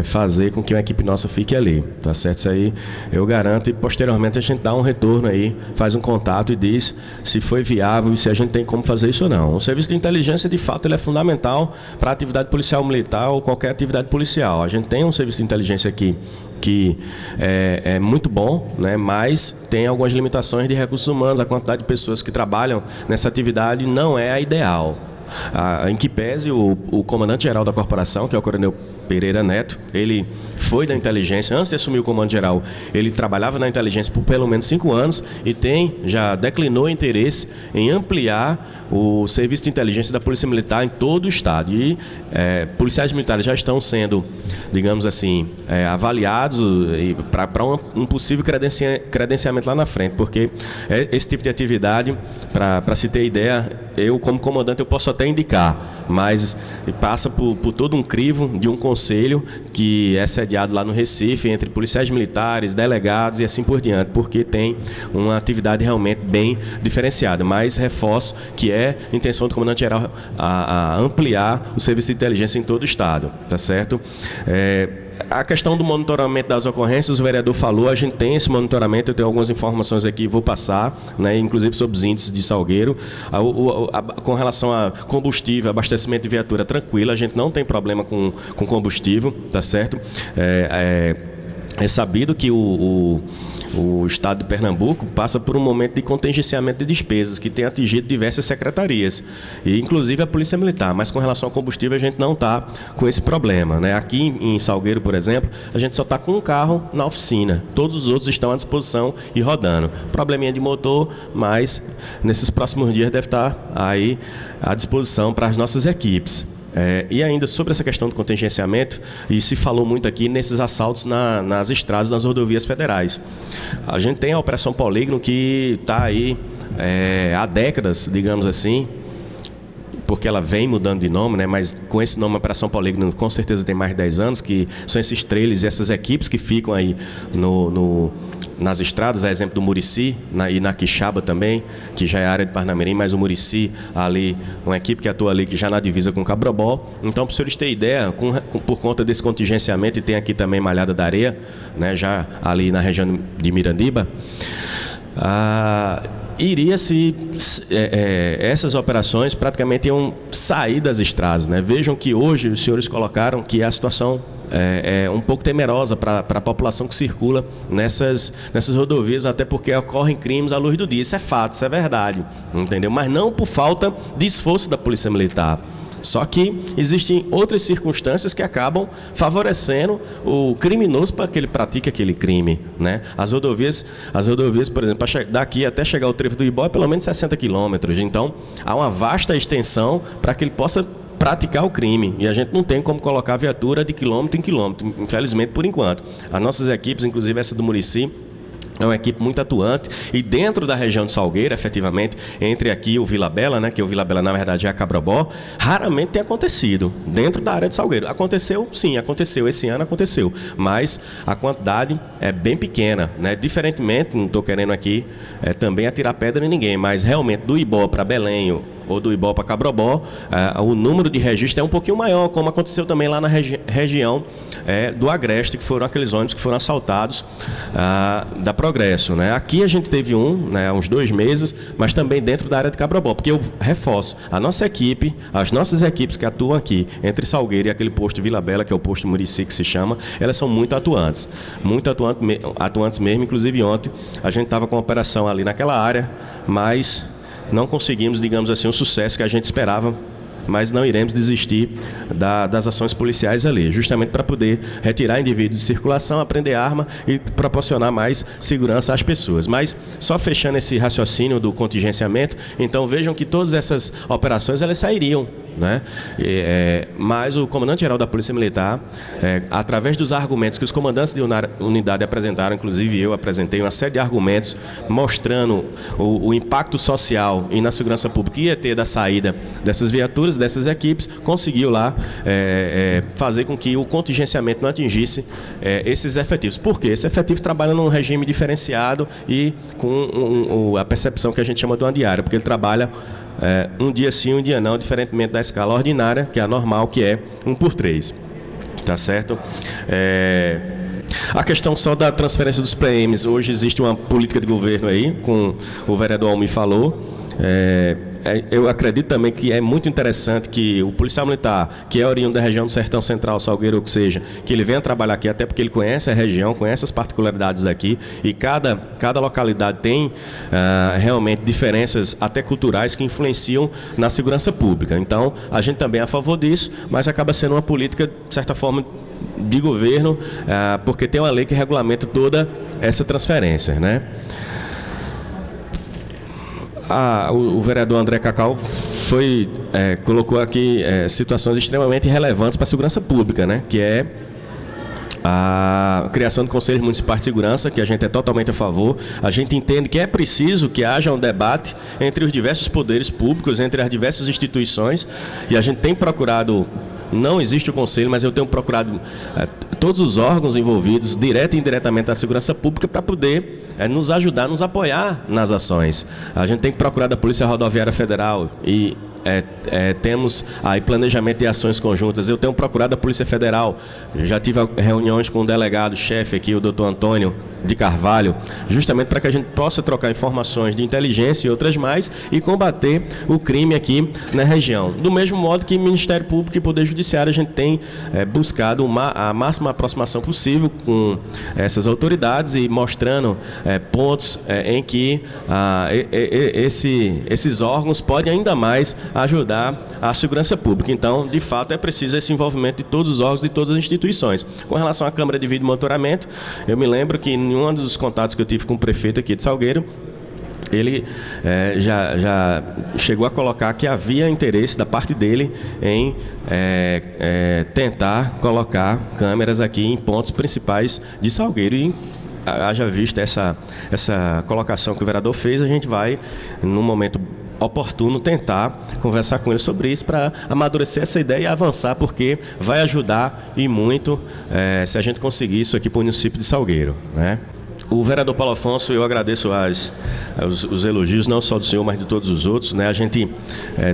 fazer com que uma equipe nossa fique ali, tá certo? Isso aí eu garanto, e posteriormente a gente dá um retorno aí, faz um contato e diz se foi viável e se a gente tem como fazer isso ou não. O serviço de inteligência, de fato, ele é fundamental para a atividade policial militar ou qualquer atividade policial. A gente tem um serviço de inteligência aqui que é muito bom, né, mas tem algumas limitações de recursos humanos. A quantidade de pessoas que trabalham nessa atividade não é a ideal. Em que pese o comandante-geral da corporação, que é o Coronel Pereira Neto, ele foi da inteligência, antes de assumir o comando geral, ele trabalhava na inteligência por pelo menos 5 anos e já declinou interesse em ampliar o serviço de inteligência da Polícia Militar em todo o estado. E policiais militares já estão sendo, digamos assim, avaliados para um possível credenciamento lá na frente, porque esse tipo de atividade, para se ter ideia, eu como comandante eu posso até indicar, mas passa por todo um crivo de um conselho que é sediado lá no Recife, entre policiais militares, delegados e assim por diante, porque tem uma atividade realmente bem diferenciada. Mas reforço que é intenção do comandante-geral a ampliar o serviço de inteligência em todo o estado, tá certo? A questão do monitoramento das ocorrências, o vereador falou, a gente tem esse monitoramento, eu tenho algumas informações aqui, vou passar, né, inclusive sobre os índices de Salgueiro. Com relação a combustível, abastecimento de viatura, tranquilo, a gente não tem problema com combustível, tá certo? É sabido que o estado de Pernambuco passa por um momento de contingenciamento de despesas que tem atingido diversas secretarias, e inclusive a Polícia Militar, mas com relação ao combustível a gente não está com esse problema, né? Aqui em Salgueiro, por exemplo, a gente só está com um carro na oficina, todos os outros estão à disposição e rodando. Probleminha de motor, mas nesses próximos dias deve estar aí à disposição para as nossas equipes. E ainda sobre essa questão do contingenciamento, e se falou muito aqui nesses assaltos nas estradas, nas rodovias federais. A gente tem a Operação Polígono que está aí há décadas, digamos assim, porque ela vem mudando de nome, né? Mas com esse nome Operação Polígono com certeza tem mais de 10 anos, que são esses trailers e essas equipes que ficam aí nas estradas, a exemplo do Murici e na Quixaba também, que já é área de Parnamirim, mas o Murici ali, uma equipe que atua ali que já na divisa com Cabrobó. Então, para os senhores terem ideia, por conta desse contingenciamento, e tem aqui também Malhada da Areia, né, já ali na região de Mirandiba, iria essas operações praticamente iam sair das estradas, né? Vejam que hoje os senhores colocaram que a situação é um pouco temerosa para a população que circula nessas rodovias, até porque ocorrem crimes à luz do dia. Isso é fato, isso é verdade, entendeu? Mas não por falta de esforço da Polícia Militar. Só que existem outras circunstâncias que acabam favorecendo o criminoso para que ele pratique aquele crime, né? As rodovias, por exemplo, daqui até chegar ao trevo do Ibó é pelo menos 60 quilômetros. Então, há uma vasta extensão para que ele possa praticar o crime. E a gente não tem como colocar viatura de quilômetro em quilômetro, infelizmente, por enquanto. As nossas equipes, inclusive essa do Murici, é uma equipe muito atuante e dentro da região de Salgueiro, efetivamente, entre aqui o Vila Bela, né, que o Vila Bela na verdade é a Cabrobó, raramente tem acontecido dentro da área de Salgueiro. Aconteceu, sim, aconteceu, esse ano aconteceu, mas a quantidade é bem pequena, né? Diferentemente, não estou querendo aqui também atirar pedra em ninguém, mas realmente do Ibó para Belém ou do Ibó para Cabrobó, o número de registros é um pouquinho maior, como aconteceu também lá na região do Agreste, que foram aqueles ônibus que foram assaltados da Progresso, né? Aqui a gente teve há uns 2 meses, mas também dentro da área de Cabrobó, porque eu reforço, as nossas equipes que atuam aqui, entre Salgueiro e aquele posto Vila Bela, que é o posto Murici que se chama, elas são muito atuantes mesmo. Inclusive ontem a gente estava com uma operação ali naquela área, mas não conseguimos, digamos assim, o sucesso que a gente esperava, mas não iremos desistir das ações policiais ali, justamente para poder retirar indivíduos de circulação, apreender arma e proporcionar mais segurança às pessoas. Mas, só fechando esse raciocínio do contingenciamento, então vejam que todas essas operações elas sairiam, né? Mas o comandante-geral da Polícia Militar, através dos argumentos que os comandantes de unidade apresentaram, inclusive eu apresentei uma série de argumentos mostrando o impacto social e na segurança pública ia ter da saída dessas viaturas, dessas equipes, conseguiu lá fazer com que o contingenciamento não atingisse esses efetivos. Por quê? Esse efetivo trabalha num regime diferenciado e com a percepção que a gente chama de uma diária, porque ele trabalha um dia sim, um dia não, diferentemente da escala ordinária, que é a normal, que é 1/3. Tá certo? A questão só da transferência dos PMs, hoje existe uma política de governo aí, com o vereador Almir falou. Eu acredito também que é muito interessante que o policial militar, que é oriundo da região do Sertão Central, Salgueiro, ou que seja, que ele venha trabalhar aqui, até porque ele conhece a região, conhece as particularidades daqui, e cada localidade tem realmente diferenças até culturais que influenciam na segurança pública. Então, a gente também é a favor disso, mas acaba sendo uma política, de certa forma, de governo, porque tem uma lei que regulamenta toda essa transferência, né? O vereador André Cacau colocou aqui situações extremamente relevantes para a segurança pública, né? Que é a criação de conselhos municipais de segurança, que a gente é totalmente a favor. A gente entende que é preciso que haja um debate entre os diversos poderes públicos, entre as diversas instituições, e a gente tem procurado, não existe o conselho, mas eu tenho procurado todos os órgãos envolvidos, direta e indiretamente da segurança pública, para poder nos ajudar, nos apoiar nas ações. A gente tem procurado a Polícia Rodoviária Federal e temos aí planejamento de ações conjuntas. Eu tenho procurado a Polícia Federal, já tive reuniões com o delegado-chefe aqui, o doutor Antônio de Carvalho, justamente para que a gente possa trocar informações de inteligência e outras mais e combater o crime aqui na região. Do mesmo modo que Ministério Público e Poder Judiciário, a gente tem buscado a máxima aproximação possível com essas autoridades e mostrando pontos em que esses órgãos podem ainda mais ajudar a segurança pública. Então, de fato, é preciso esse envolvimento de todos os órgãos, de todas as instituições. Com relação à Câmara de Vídeo e Monitoramento, eu me lembro que em um dos contatos que eu tive com o prefeito aqui de Salgueiro, ele já chegou a colocar que havia interesse da parte dele em tentar colocar câmeras aqui em pontos principais de Salgueiro. E haja vista essa colocação que o vereador fez, a gente vai, num momento oportuno, tentar conversar com ele sobre isso para amadurecer essa ideia e avançar, porque vai ajudar e muito se a gente conseguir isso aqui para o município de Salgueiro, né? O vereador Paulo Afonso, eu agradeço os elogios, não só do senhor, mas de todos os outros, né? A gente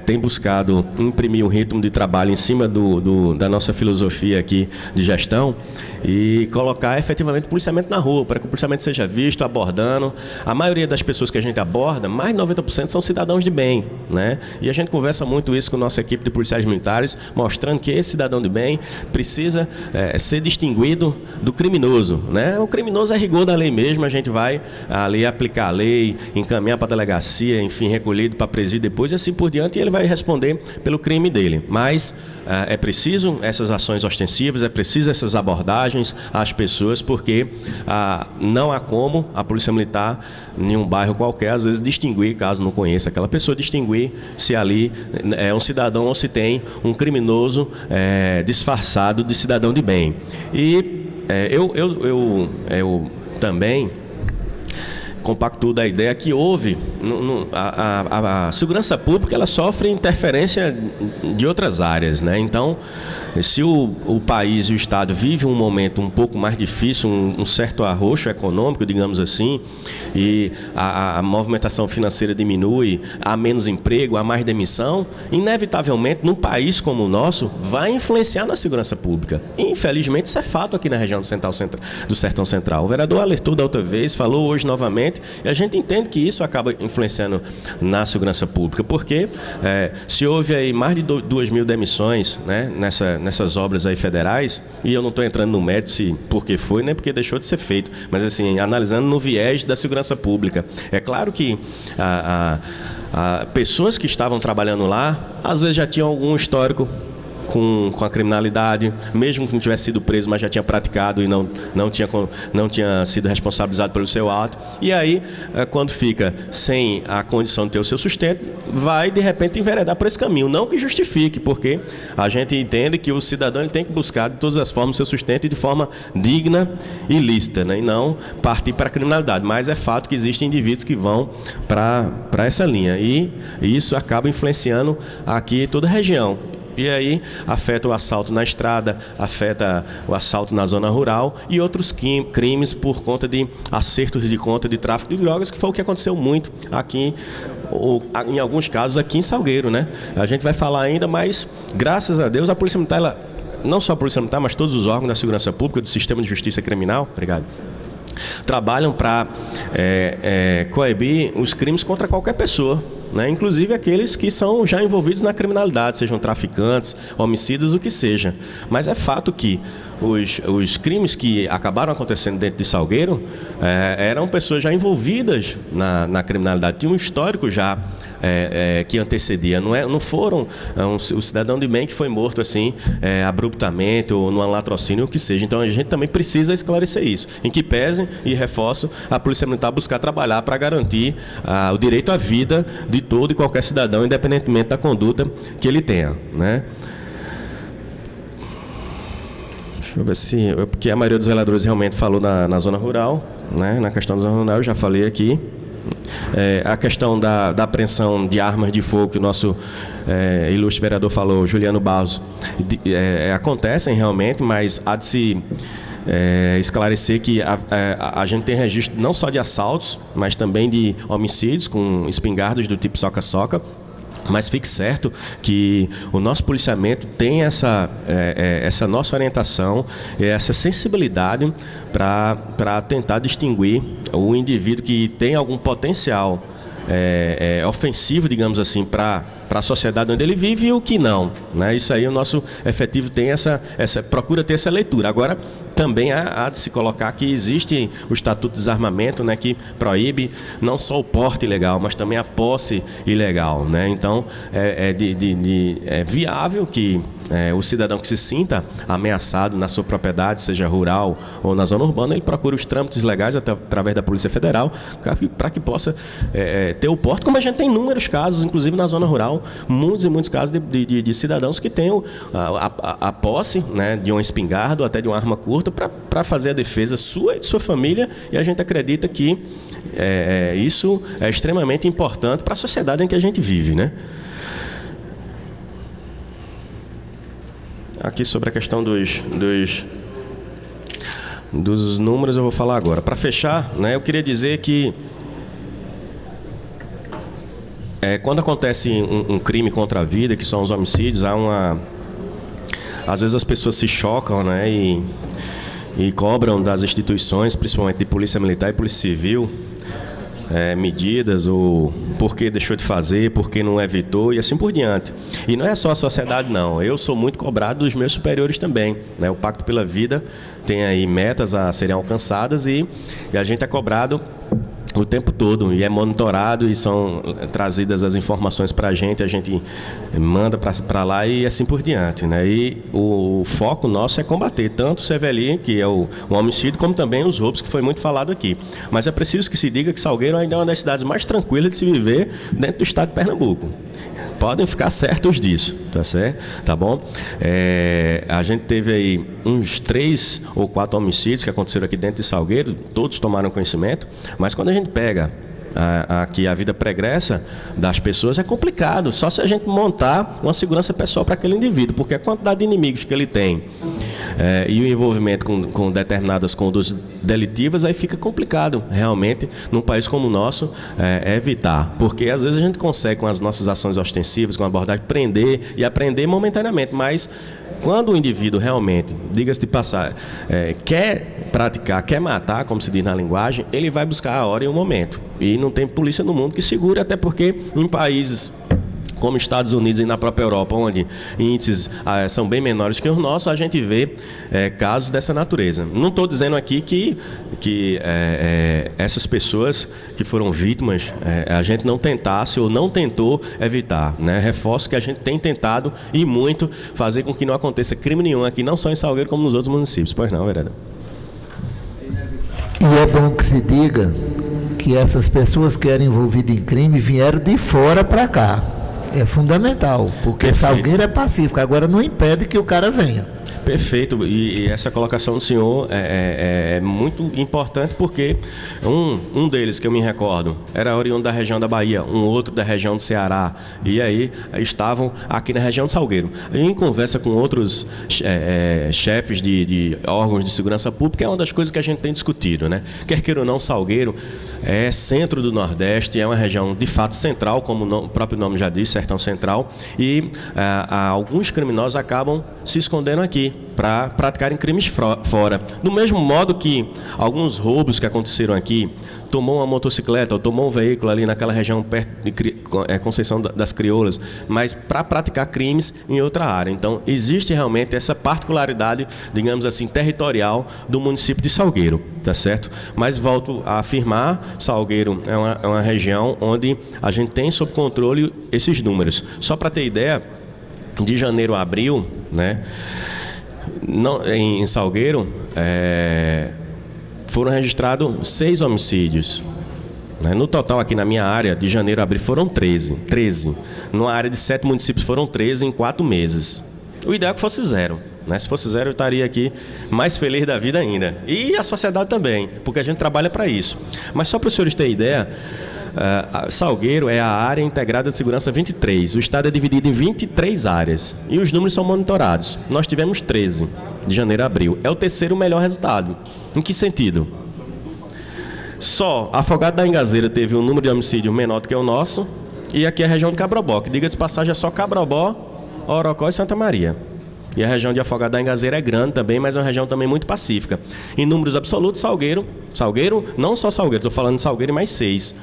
tem buscado imprimir um ritmo de trabalho em cima da nossa filosofia aqui de gestão e colocar efetivamente o policiamento na rua, para que o policiamento seja visto, abordando. A maioria das pessoas que a gente aborda, mais de 90% são cidadãos de bem, né? E a gente conversa muito isso com a nossa equipe de policiais militares, mostrando que esse cidadão de bem precisa ser distinguido do criminoso, né? O criminoso é rigor da lei mesmo, a gente vai ali aplicar a lei, encaminhar para a delegacia, enfim, recolhido para presídio depois e assim por diante, e ele vai responder pelo crime dele. Mas é preciso essas ações ostensivas, é preciso essas abordagens às pessoas, porque não há como a Polícia Militar, em um bairro qualquer, às vezes distinguir, caso não conheça aquela pessoa, distinguir se ali é um cidadão ou se tem um criminoso disfarçado de cidadão de bem. E eu também compactuo da ideia que houve a segurança pública, ela sofre interferência de outras áreas, né? Então, se o país e o Estado vivem um momento um pouco mais difícil, um certo arroxo econômico, digamos assim, e a movimentação financeira diminui, há menos emprego, há mais demissão, inevitavelmente, num país como o nosso, vai influenciar na segurança pública. E, infelizmente, isso é fato aqui na região do Sertão Central. O vereador alertou da outra vez, falou hoje novamente, e a gente entende que isso acaba influenciando na segurança pública, porque se houve aí mais de 2.000 demissões, né, nessas obras aí federais, e eu não estou entrando no mérito se porque foi, nem porque deixou de ser feito, mas assim, analisando no viés da segurança pública. É claro que pessoas que estavam trabalhando lá, às vezes já tinham algum histórico com a criminalidade, mesmo que não tivesse sido preso, mas já tinha praticado e não tinha sido responsabilizado pelo seu ato. E aí, quando fica sem a condição de ter o seu sustento, vai, de repente, enveredar por esse caminho. Não que justifique, porque a gente entende que o cidadão ele tem que buscar, de todas as formas, o seu sustento e de forma digna e lícita, né? E não partir para a criminalidade. Mas é fato que existem indivíduos que vão para essa linha. E isso acaba influenciando aqui toda a região. E aí afeta o assalto na estrada, afeta o assalto na zona rural e outros crimes por conta de acertos de conta de tráfico de drogas, que foi o que aconteceu muito aqui, ou em alguns casos aqui em Salgueiro, né? A gente vai falar ainda, mas graças a Deus a Polícia Militar, não só a Polícia Militar, mas todos os órgãos da segurança pública, do sistema de justiça criminal, trabalham para coibir os crimes contra qualquer pessoa, né? Inclusive aqueles que são já envolvidos na criminalidade, sejam traficantes, homicidas, o que seja. Mas é fato que os crimes que acabaram acontecendo dentro de Salgueiro eram pessoas já envolvidas na criminalidade, tinham um histórico já que antecedia, não foram o cidadão de bem que foi morto assim abruptamente ou num latrocínio, o que seja. Então a gente também precisa esclarecer isso, em que pese e reforço a Polícia Militar buscar trabalhar para garantir o direito à vida de todo e qualquer cidadão, independentemente da conduta que ele tenha, né? Deixa eu ver se... Porque a maioria dos vereadores realmente falou na zona rural, né? Na questão da zona rural eu já falei aqui. A questão da apreensão de armas de fogo, que o nosso ilustre vereador falou, Juliano Barros, acontecem realmente, mas há de se esclarecer que a gente tem registro não só de assaltos, mas também de homicídios com espingardas do tipo soca-soca. Mas fique certo que o nosso policiamento tem essa nossa orientação, essa sensibilidade para tentar distinguir o indivíduo que tem algum potencial ofensivo, digamos assim, para a sociedade onde ele vive e o que não, né? Isso aí o nosso efetivo tem procura ter essa leitura. Agora, também há de se colocar que existe o Estatuto de Desarmamento, né, que proíbe não só o porte ilegal, mas também a posse ilegal, né? Então, é viável que o cidadão que se sinta ameaçado na sua propriedade, seja rural ou na zona urbana, ele procura os trâmites legais através da Polícia Federal para que possa ter o porte, como a gente tem inúmeros casos, inclusive na zona rural, muitos e muitos casos de cidadãos que têm a posse, né, de uma espingarda ou até de uma arma curta para fazer a defesa sua e de sua família, e a gente acredita que isso é extremamente importante para a sociedade em que a gente vive, né? Aqui sobre a questão Dos números eu vou falar agora. Para fechar, né, eu queria dizer que quando acontece um crime contra a vida, que são os homicídios, às vezes as pessoas se chocam, né, e cobram das instituições, principalmente de Polícia Militar e Polícia Civil, medidas, ou por que deixou de fazer, por que não evitou, e assim por diante. E não é só a sociedade, não. Eu sou muito cobrado dos meus superiores também, né? O Pacto pela Vida tem aí metas a serem alcançadas e a gente é cobrado o tempo todo, e é monitorado, e são trazidas as informações para a gente manda para lá e assim por diante, né? E o foco nosso é combater tanto o CVLI, que é o homicídio, como também os roubos, que foi muito falado aqui. Mas é preciso que se diga que Salgueiro ainda é uma das cidades mais tranquilas de se viver dentro do estado de Pernambuco. Podem ficar certos disso, tá certo? Tá bom? A gente teve aí uns 3 ou 4 homicídios que aconteceram aqui dentro de Salgueiro, todos tomaram conhecimento, mas quando a gente pega aqui a vida pregressa das pessoas, é complicado, só se a gente montar uma segurança pessoal para aquele indivíduo, porque a quantidade de inimigos que ele tem e o envolvimento com determinadas condutas delitivas, aí fica complicado realmente num país como o nosso evitar, porque às vezes a gente consegue com as nossas ações ostensivas, com a abordagem, prender e aprender momentaneamente, mas quando o indivíduo realmente, diga-se de passar, quer praticar, quer matar, como se diz na linguagem, ele vai buscar a hora e o momento. E não tem polícia no mundo que segure, até porque em países como Estados Unidos e na própria Europa, onde índices são bem menores que os nossos, a gente vê casos dessa natureza. Não estou dizendo aqui que essas pessoas que foram vítimas, a gente não tentasse ou não tentou evitar, né? Reforço que a gente tem tentado e muito fazer com que não aconteça crime nenhum aqui, não só em Salgueiro como nos outros municípios. Pois não, vereador? E é bom que se diga que essas pessoas que eram envolvidas em crime vieram de fora para cá. É fundamental, porque perfeito. Salgueiro é pacífico, agora não impede que o cara venha. Perfeito, e essa colocação do senhor é muito importante, porque um deles, que eu me recordo, era oriundo da região da Bahia, um outro da região do Ceará, e aí estavam aqui na região de Salgueiro. Em conversa com outros chefes de órgãos de segurança pública, é uma das coisas que a gente tem discutido, né? Quer queira ou não, Salgueiro é centro do Nordeste, é uma região de fato central, como o próprio nome já diz, sertão central, e alguns criminosos acabam se escondendo aqui para praticarem crimes fora. Do mesmo modo que alguns roubos que aconteceram aqui, tomou uma motocicleta ou tomou um veículo ali naquela região perto de Conceição das Crioulas, mas para praticar crimes em outra área. Então, existe realmente essa particularidade, digamos assim, territorial do município de Salgueiro, tá certo? Mas volto a afirmar, Salgueiro é uma região onde a gente tem sob controle esses números. Só para ter ideia, de janeiro a abril, né, em Salgueiro, foram registrados 6 homicídios. No total, aqui na minha área, de janeiro a abril, foram 13. Numa área de 7 municípios, foram 13 em 4 meses. O ideal é que fosse 0. Né? Se fosse 0, eu estaria aqui mais feliz da vida ainda. E a sociedade também, porque a gente trabalha para isso. Mas só para os senhores terem ideia, Salgueiro é a área integrada de segurança 23. O estado é dividido em 23 áreas e os números são monitorados. Nós tivemos 13 de janeiro a abril. É o terceiro melhor resultado. Em que sentido? Só Afogado da Engazeira teve um número de homicídio menor do que o nosso, e aqui é a região de Cabrobó, que, diga-se de passagem, é só Cabrobó, Orocó e Santa Maria. E a região de Afogado da Engazeira é grande também, mas é uma região também muito pacífica. Em números absolutos, Salgueiro, não só Salgueiro, estou falando de Salgueiro e mais 6,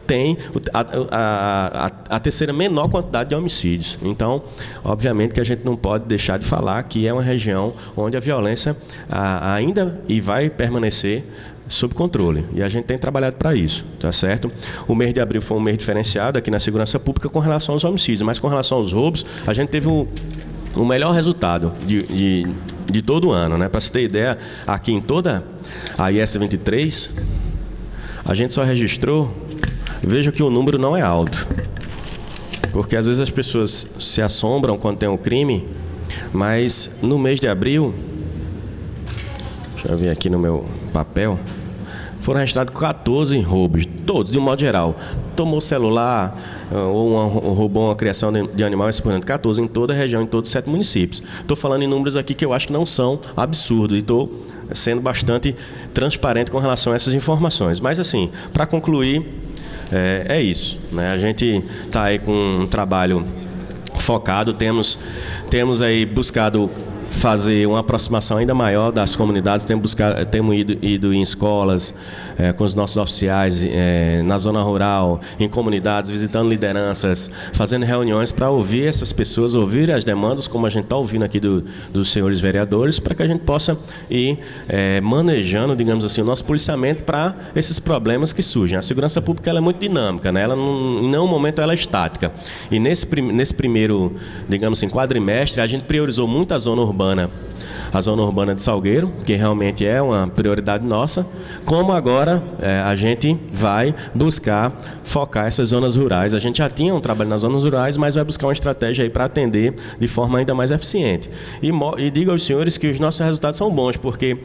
tem a terceira menor quantidade de homicídios. Então, obviamente que a gente não pode deixar de falar que é uma região onde a violência ainda e vai permanecer sob controle. E a gente tem trabalhado para isso, tá certo? O mês de abril foi um mês diferenciado aqui na segurança pública com relação aos homicídios, mas com relação aos roubos, a gente teve o melhor resultado de todo o ano, né? Para você ter ideia, aqui em toda a IS 23, a gente só registrou, veja que o número não é alto, porque às vezes as pessoas se assombram quando tem um crime, mas no mês de abril, deixa eu ver aqui no meu papel, foram registrados 14 roubos, todos, de um modo geral. Tomou celular, ou roubou uma criação de animal, esse por exemplo, 14 em toda a região, em todos os 7 municípios. Estou falando em números aqui que eu acho que não são absurdos, e estou sendo bastante transparente com relação a essas informações. Mas, assim, para concluir, é isso, né? A gente está aí com um trabalho focado, temos aí buscado fazer uma aproximação ainda maior das comunidades, temos ido em escolas, com os nossos oficiais, na zona rural, em comunidades, visitando lideranças, fazendo reuniões para ouvir essas pessoas, ouvir as demandas, como a gente está ouvindo aqui dos senhores vereadores, para que a gente possa ir manejando, digamos assim, o nosso policiamento para esses problemas que surgem. A segurança pública ela é muito dinâmica, né? Ela em nenhum momento ela é estática. E nesse primeiro, digamos assim, quadrimestre, a gente priorizou muito a zona urbana, de Salgueiro, que realmente é uma prioridade nossa, como agora a gente vai buscar focar essas zonas rurais. A gente já tinha um trabalho nas zonas rurais, mas vai buscar uma estratégia aí para atender de forma ainda mais eficiente. E digo aos senhores que os nossos resultados são bons, porque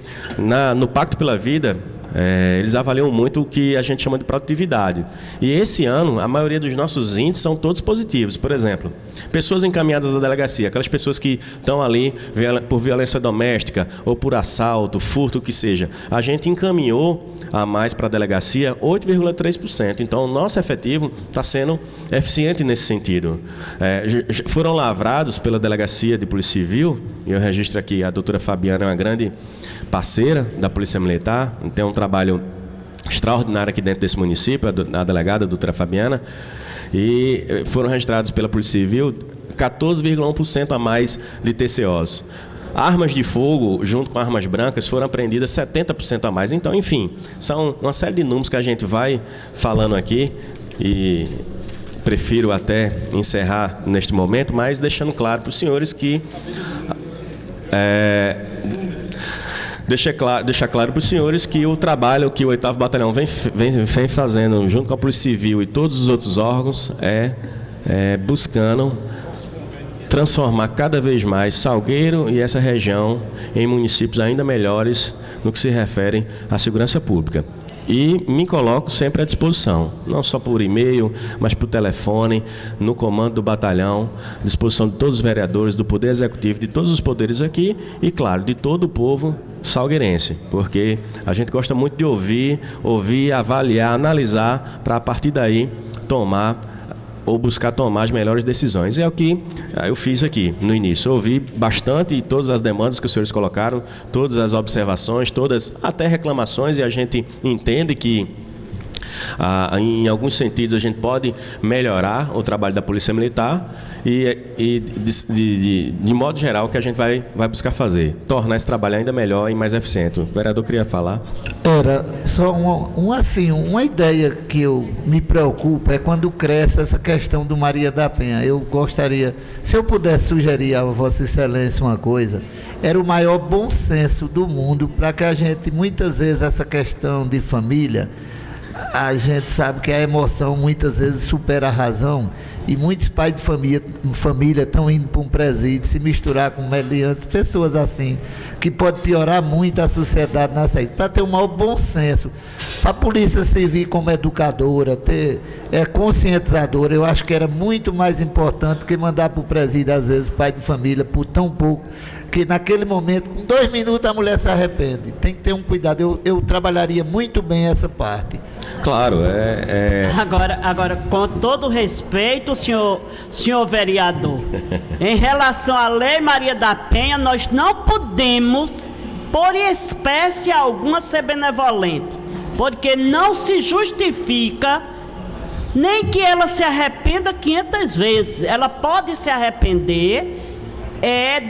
no Pacto pela Vida, eles avaliam muito o que a gente chama de produtividade. E esse ano, a maioria dos nossos índices são todos positivos. Por exemplo, pessoas encaminhadas à delegacia, aquelas pessoas que estão ali por violência doméstica ou por assalto, furto, o que seja. A gente encaminhou a mais para a delegacia 8,3%. Então, o nosso efetivo está sendo eficiente nesse sentido. Foram lavrados pela Delegacia de Polícia Civil, e eu registro aqui, a doutora Fabiana é uma grande parceira da Polícia Militar, tem um trabalho extraordinário aqui dentro desse município, a delegada, a doutora Fabiana, e foram registrados pela Polícia Civil 14,1% a mais de TCOs. Armas de fogo, junto com armas brancas, foram apreendidas 70% a mais. Então, enfim, são uma série de números que a gente vai falando aqui e prefiro até encerrar neste momento, mas deixando claro para os senhores que... Deixar claro para os senhores que o trabalho que o 8º Batalhão vem fazendo junto com a Polícia Civil e todos os outros órgãos buscando transformar cada vez mais Salgueiro e essa região em municípios ainda melhores no que se refere à segurança pública. E me coloco sempre à disposição, não só por e-mail, mas por telefone, no comando do batalhão, à disposição de todos os vereadores, do Poder Executivo, de todos os poderes aqui e, claro, de todo o povo salgueirense, porque a gente gosta muito de ouvir, avaliar, analisar, para a partir daí tomar ou buscar tomar as melhores decisões. É o que eu fiz aqui no início. Ouvi bastante todas as demandas que os senhores colocaram, todas as observações, todas até reclamações, e a gente entende que em alguns sentidos a gente pode melhorar o trabalho da Polícia Militar e de modo geral, o que a gente vai buscar fazer, tornar esse trabalho ainda melhor e mais eficiente. O vereador queria falar. Era só uma ideia que me preocupa é quando cresce essa questão do Maria da Penha. Eu gostaria, se eu pudesse sugerir a Vossa Excelência uma coisa, era o maior bom senso do mundo para que a gente, muitas vezes, essa questão de família, a gente sabe que a emoção muitas vezes supera a razão, e muitos pais de família estão indo para um presídio se misturar com meliantes, pessoas assim, que pode piorar muito a sociedade na saída. Para ter um maior bom senso, para a polícia servir como educadora, conscientizadora, eu acho que era muito mais importante que mandar para o presídio, às vezes, pai de família, por tão pouco, que naquele momento, com 2 minutos, a mulher se arrepende. Tem que ter um cuidado. Eu trabalharia muito bem essa parte. Claro, Agora, com todo respeito, senhor vereador, em relação à Lei Maria da Penha, nós não podemos, por espécie alguma, ser benevolente, porque não se justifica nem que ela se arrependa 500 vezes. Ela pode se arrepender,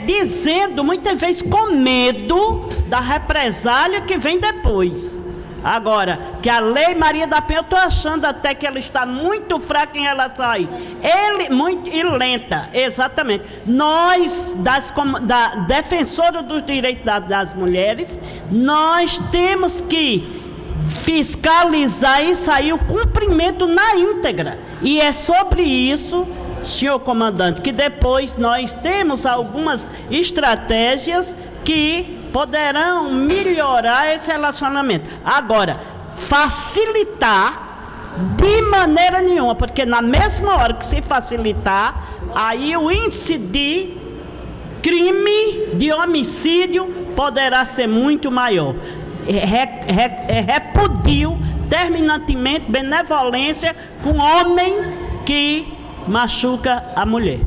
dizendo, muitas vezes, com medo da represália que vem depois. Agora, que a Lei Maria da Penha, eu estou achando até que ela está muito fraca em relação a isso. E lenta, exatamente. Nós, da defensora dos direitos das mulheres, nós temos que fiscalizar isso aí, o cumprimento na íntegra. E é sobre isso, senhor comandante, que depois nós temos algumas estratégias que poderão melhorar esse relacionamento. Agora, facilitar de maneira nenhuma, porque na mesma hora que se facilitar, aí o índice de crime, de homicídio, poderá ser muito maior. Repudio terminantemente benevolência com homem que machuca a mulher.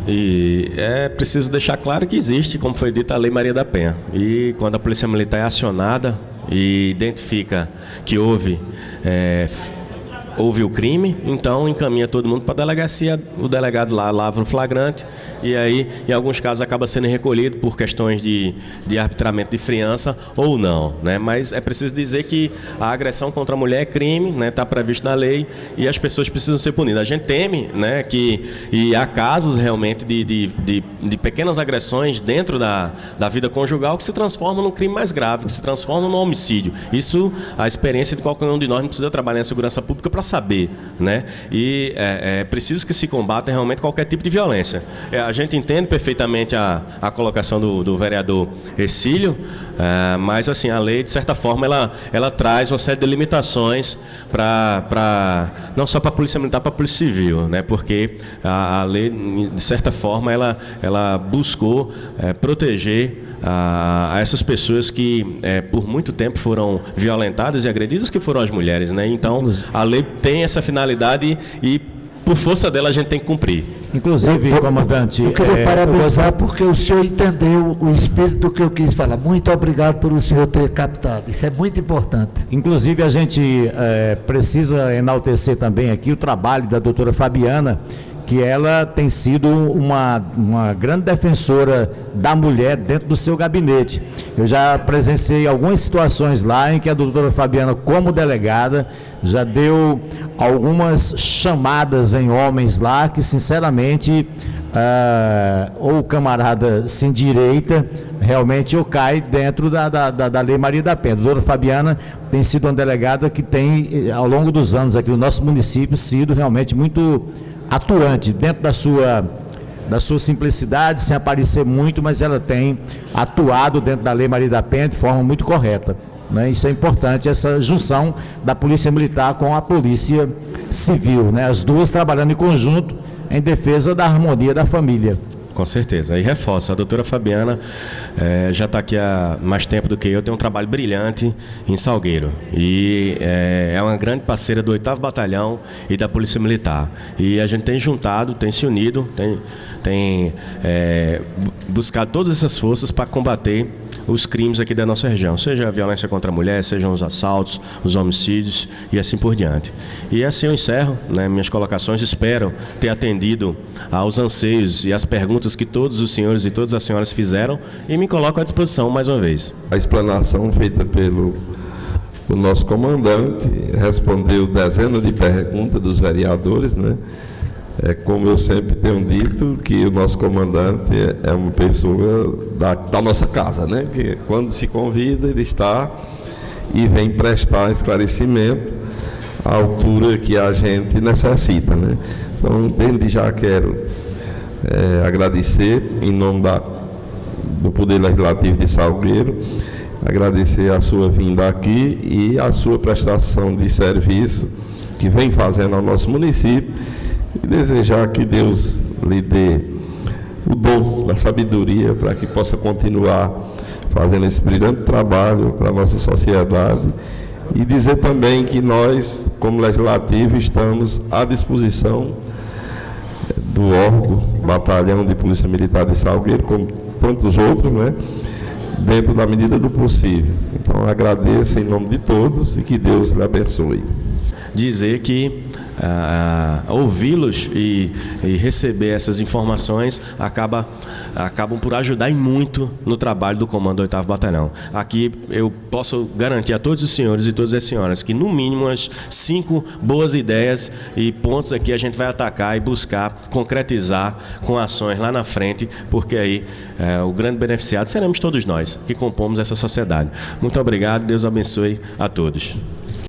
E é preciso deixar claro que existe, como foi dito, a Lei Maria da Penha. E quando a Polícia Militar é acionada e identifica que houve o crime, então encaminha todo mundo para a delegacia, o delegado lá lavra o flagrante e aí, em alguns casos, acaba sendo recolhido por questões de arbitramento de fiança ou não, né? Mas é preciso dizer que a agressão contra a mulher é crime, né? Está previsto na lei e as pessoas precisam ser punidas. A gente teme, né, e há casos realmente de pequenas agressões dentro da vida conjugal que se transformam num crime mais grave, que se transformam num homicídio. Isso, a experiência de qualquer um de nós não precisa trabalhar em segurança pública para saber, né? E é preciso que se combata realmente qualquer tipo de violência. A gente entende perfeitamente a colocação do vereador Hercílio, mas assim, a lei, de certa forma, ela traz uma série de limitações não só para a Polícia Militar, para a Polícia Civil, né? Porque a lei, de certa forma, ela buscou proteger a essas pessoas que por muito tempo foram violentadas e agredidas, que foram as mulheres, né? Então a lei tem essa finalidade e por força dela a gente tem que cumprir. Inclusive, comandante, eu queria parabenizar porque o senhor entendeu o espírito do que eu quis falar. Muito obrigado por o senhor ter captado, isso é muito importante. Inclusive a gente precisa enaltecer também aqui o trabalho da doutora Fabiana, que ela tem sido uma grande defensora da mulher dentro do seu gabinete. Eu já presenciei algumas situações lá em que a doutora Fabiana, como delegada, já deu algumas chamadas em homens lá que, sinceramente, ou o camarada se endireita realmente ou cai dentro da Lei Maria da Penha. A doutora Fabiana tem sido uma delegada que tem, ao longo dos anos aqui no nosso município, sido realmente muito atuante, dentro da sua simplicidade, sem aparecer muito, mas ela tem atuado dentro da Lei Maria da Penha de forma muito correta, né? Isso é importante, essa junção da Polícia Militar com a Polícia Civil, né? As duas trabalhando em conjunto em defesa da harmonia da família. Com certeza. E reforço, a doutora Fabiana já está aqui há mais tempo do que eu, tem um trabalho brilhante em Salgueiro. E é uma grande parceira do 8º Batalhão e da Polícia Militar. E a gente tem juntado, tem se unido, tem buscado todas essas forças para combater os crimes aqui da nossa região, seja a violência contra a mulher, sejam os assaltos, os homicídios e assim por diante. E assim eu encerro, né, minhas colocações, espero ter atendido aos anseios e às perguntas que todos os senhores e todas as senhoras fizeram e me coloco à disposição mais uma vez. A explanação feita pelo nosso comandante respondeu dezenas de perguntas dos vereadores, né? Como eu sempre tenho dito, que o nosso comandante é uma pessoa da nossa casa, né? Que quando se convida, ele está e vem prestar esclarecimento à altura que a gente necessita, né? Então, desde já quero agradecer em nome do Poder Legislativo de Salgueiro, agradecer a sua vinda aqui e a sua prestação de serviço que vem fazendo ao nosso município. E desejar que Deus lhe dê o dom da sabedoria para que possa continuar fazendo esse brilhante trabalho para a nossa sociedade. E dizer também que nós, como Legislativo, estamos à disposição do órgão, Batalhão de Polícia Militar de Salgueiro, como tantos outros, né? Dentro da medida do possível. Então, agradeço em nome de todos e que Deus lhe abençoe. Dizer que ouvi-los e receber essas informações acabam por ajudar e muito no trabalho do Comando do 8º Batalhão. Aqui eu posso garantir a todos os senhores e todas as senhoras que no mínimo umas 5 boas ideias e pontos aqui a gente vai atacar e buscar concretizar com ações lá na frente, porque aí o grande beneficiado seremos todos nós que compomos essa sociedade. Muito obrigado, Deus abençoe a todos.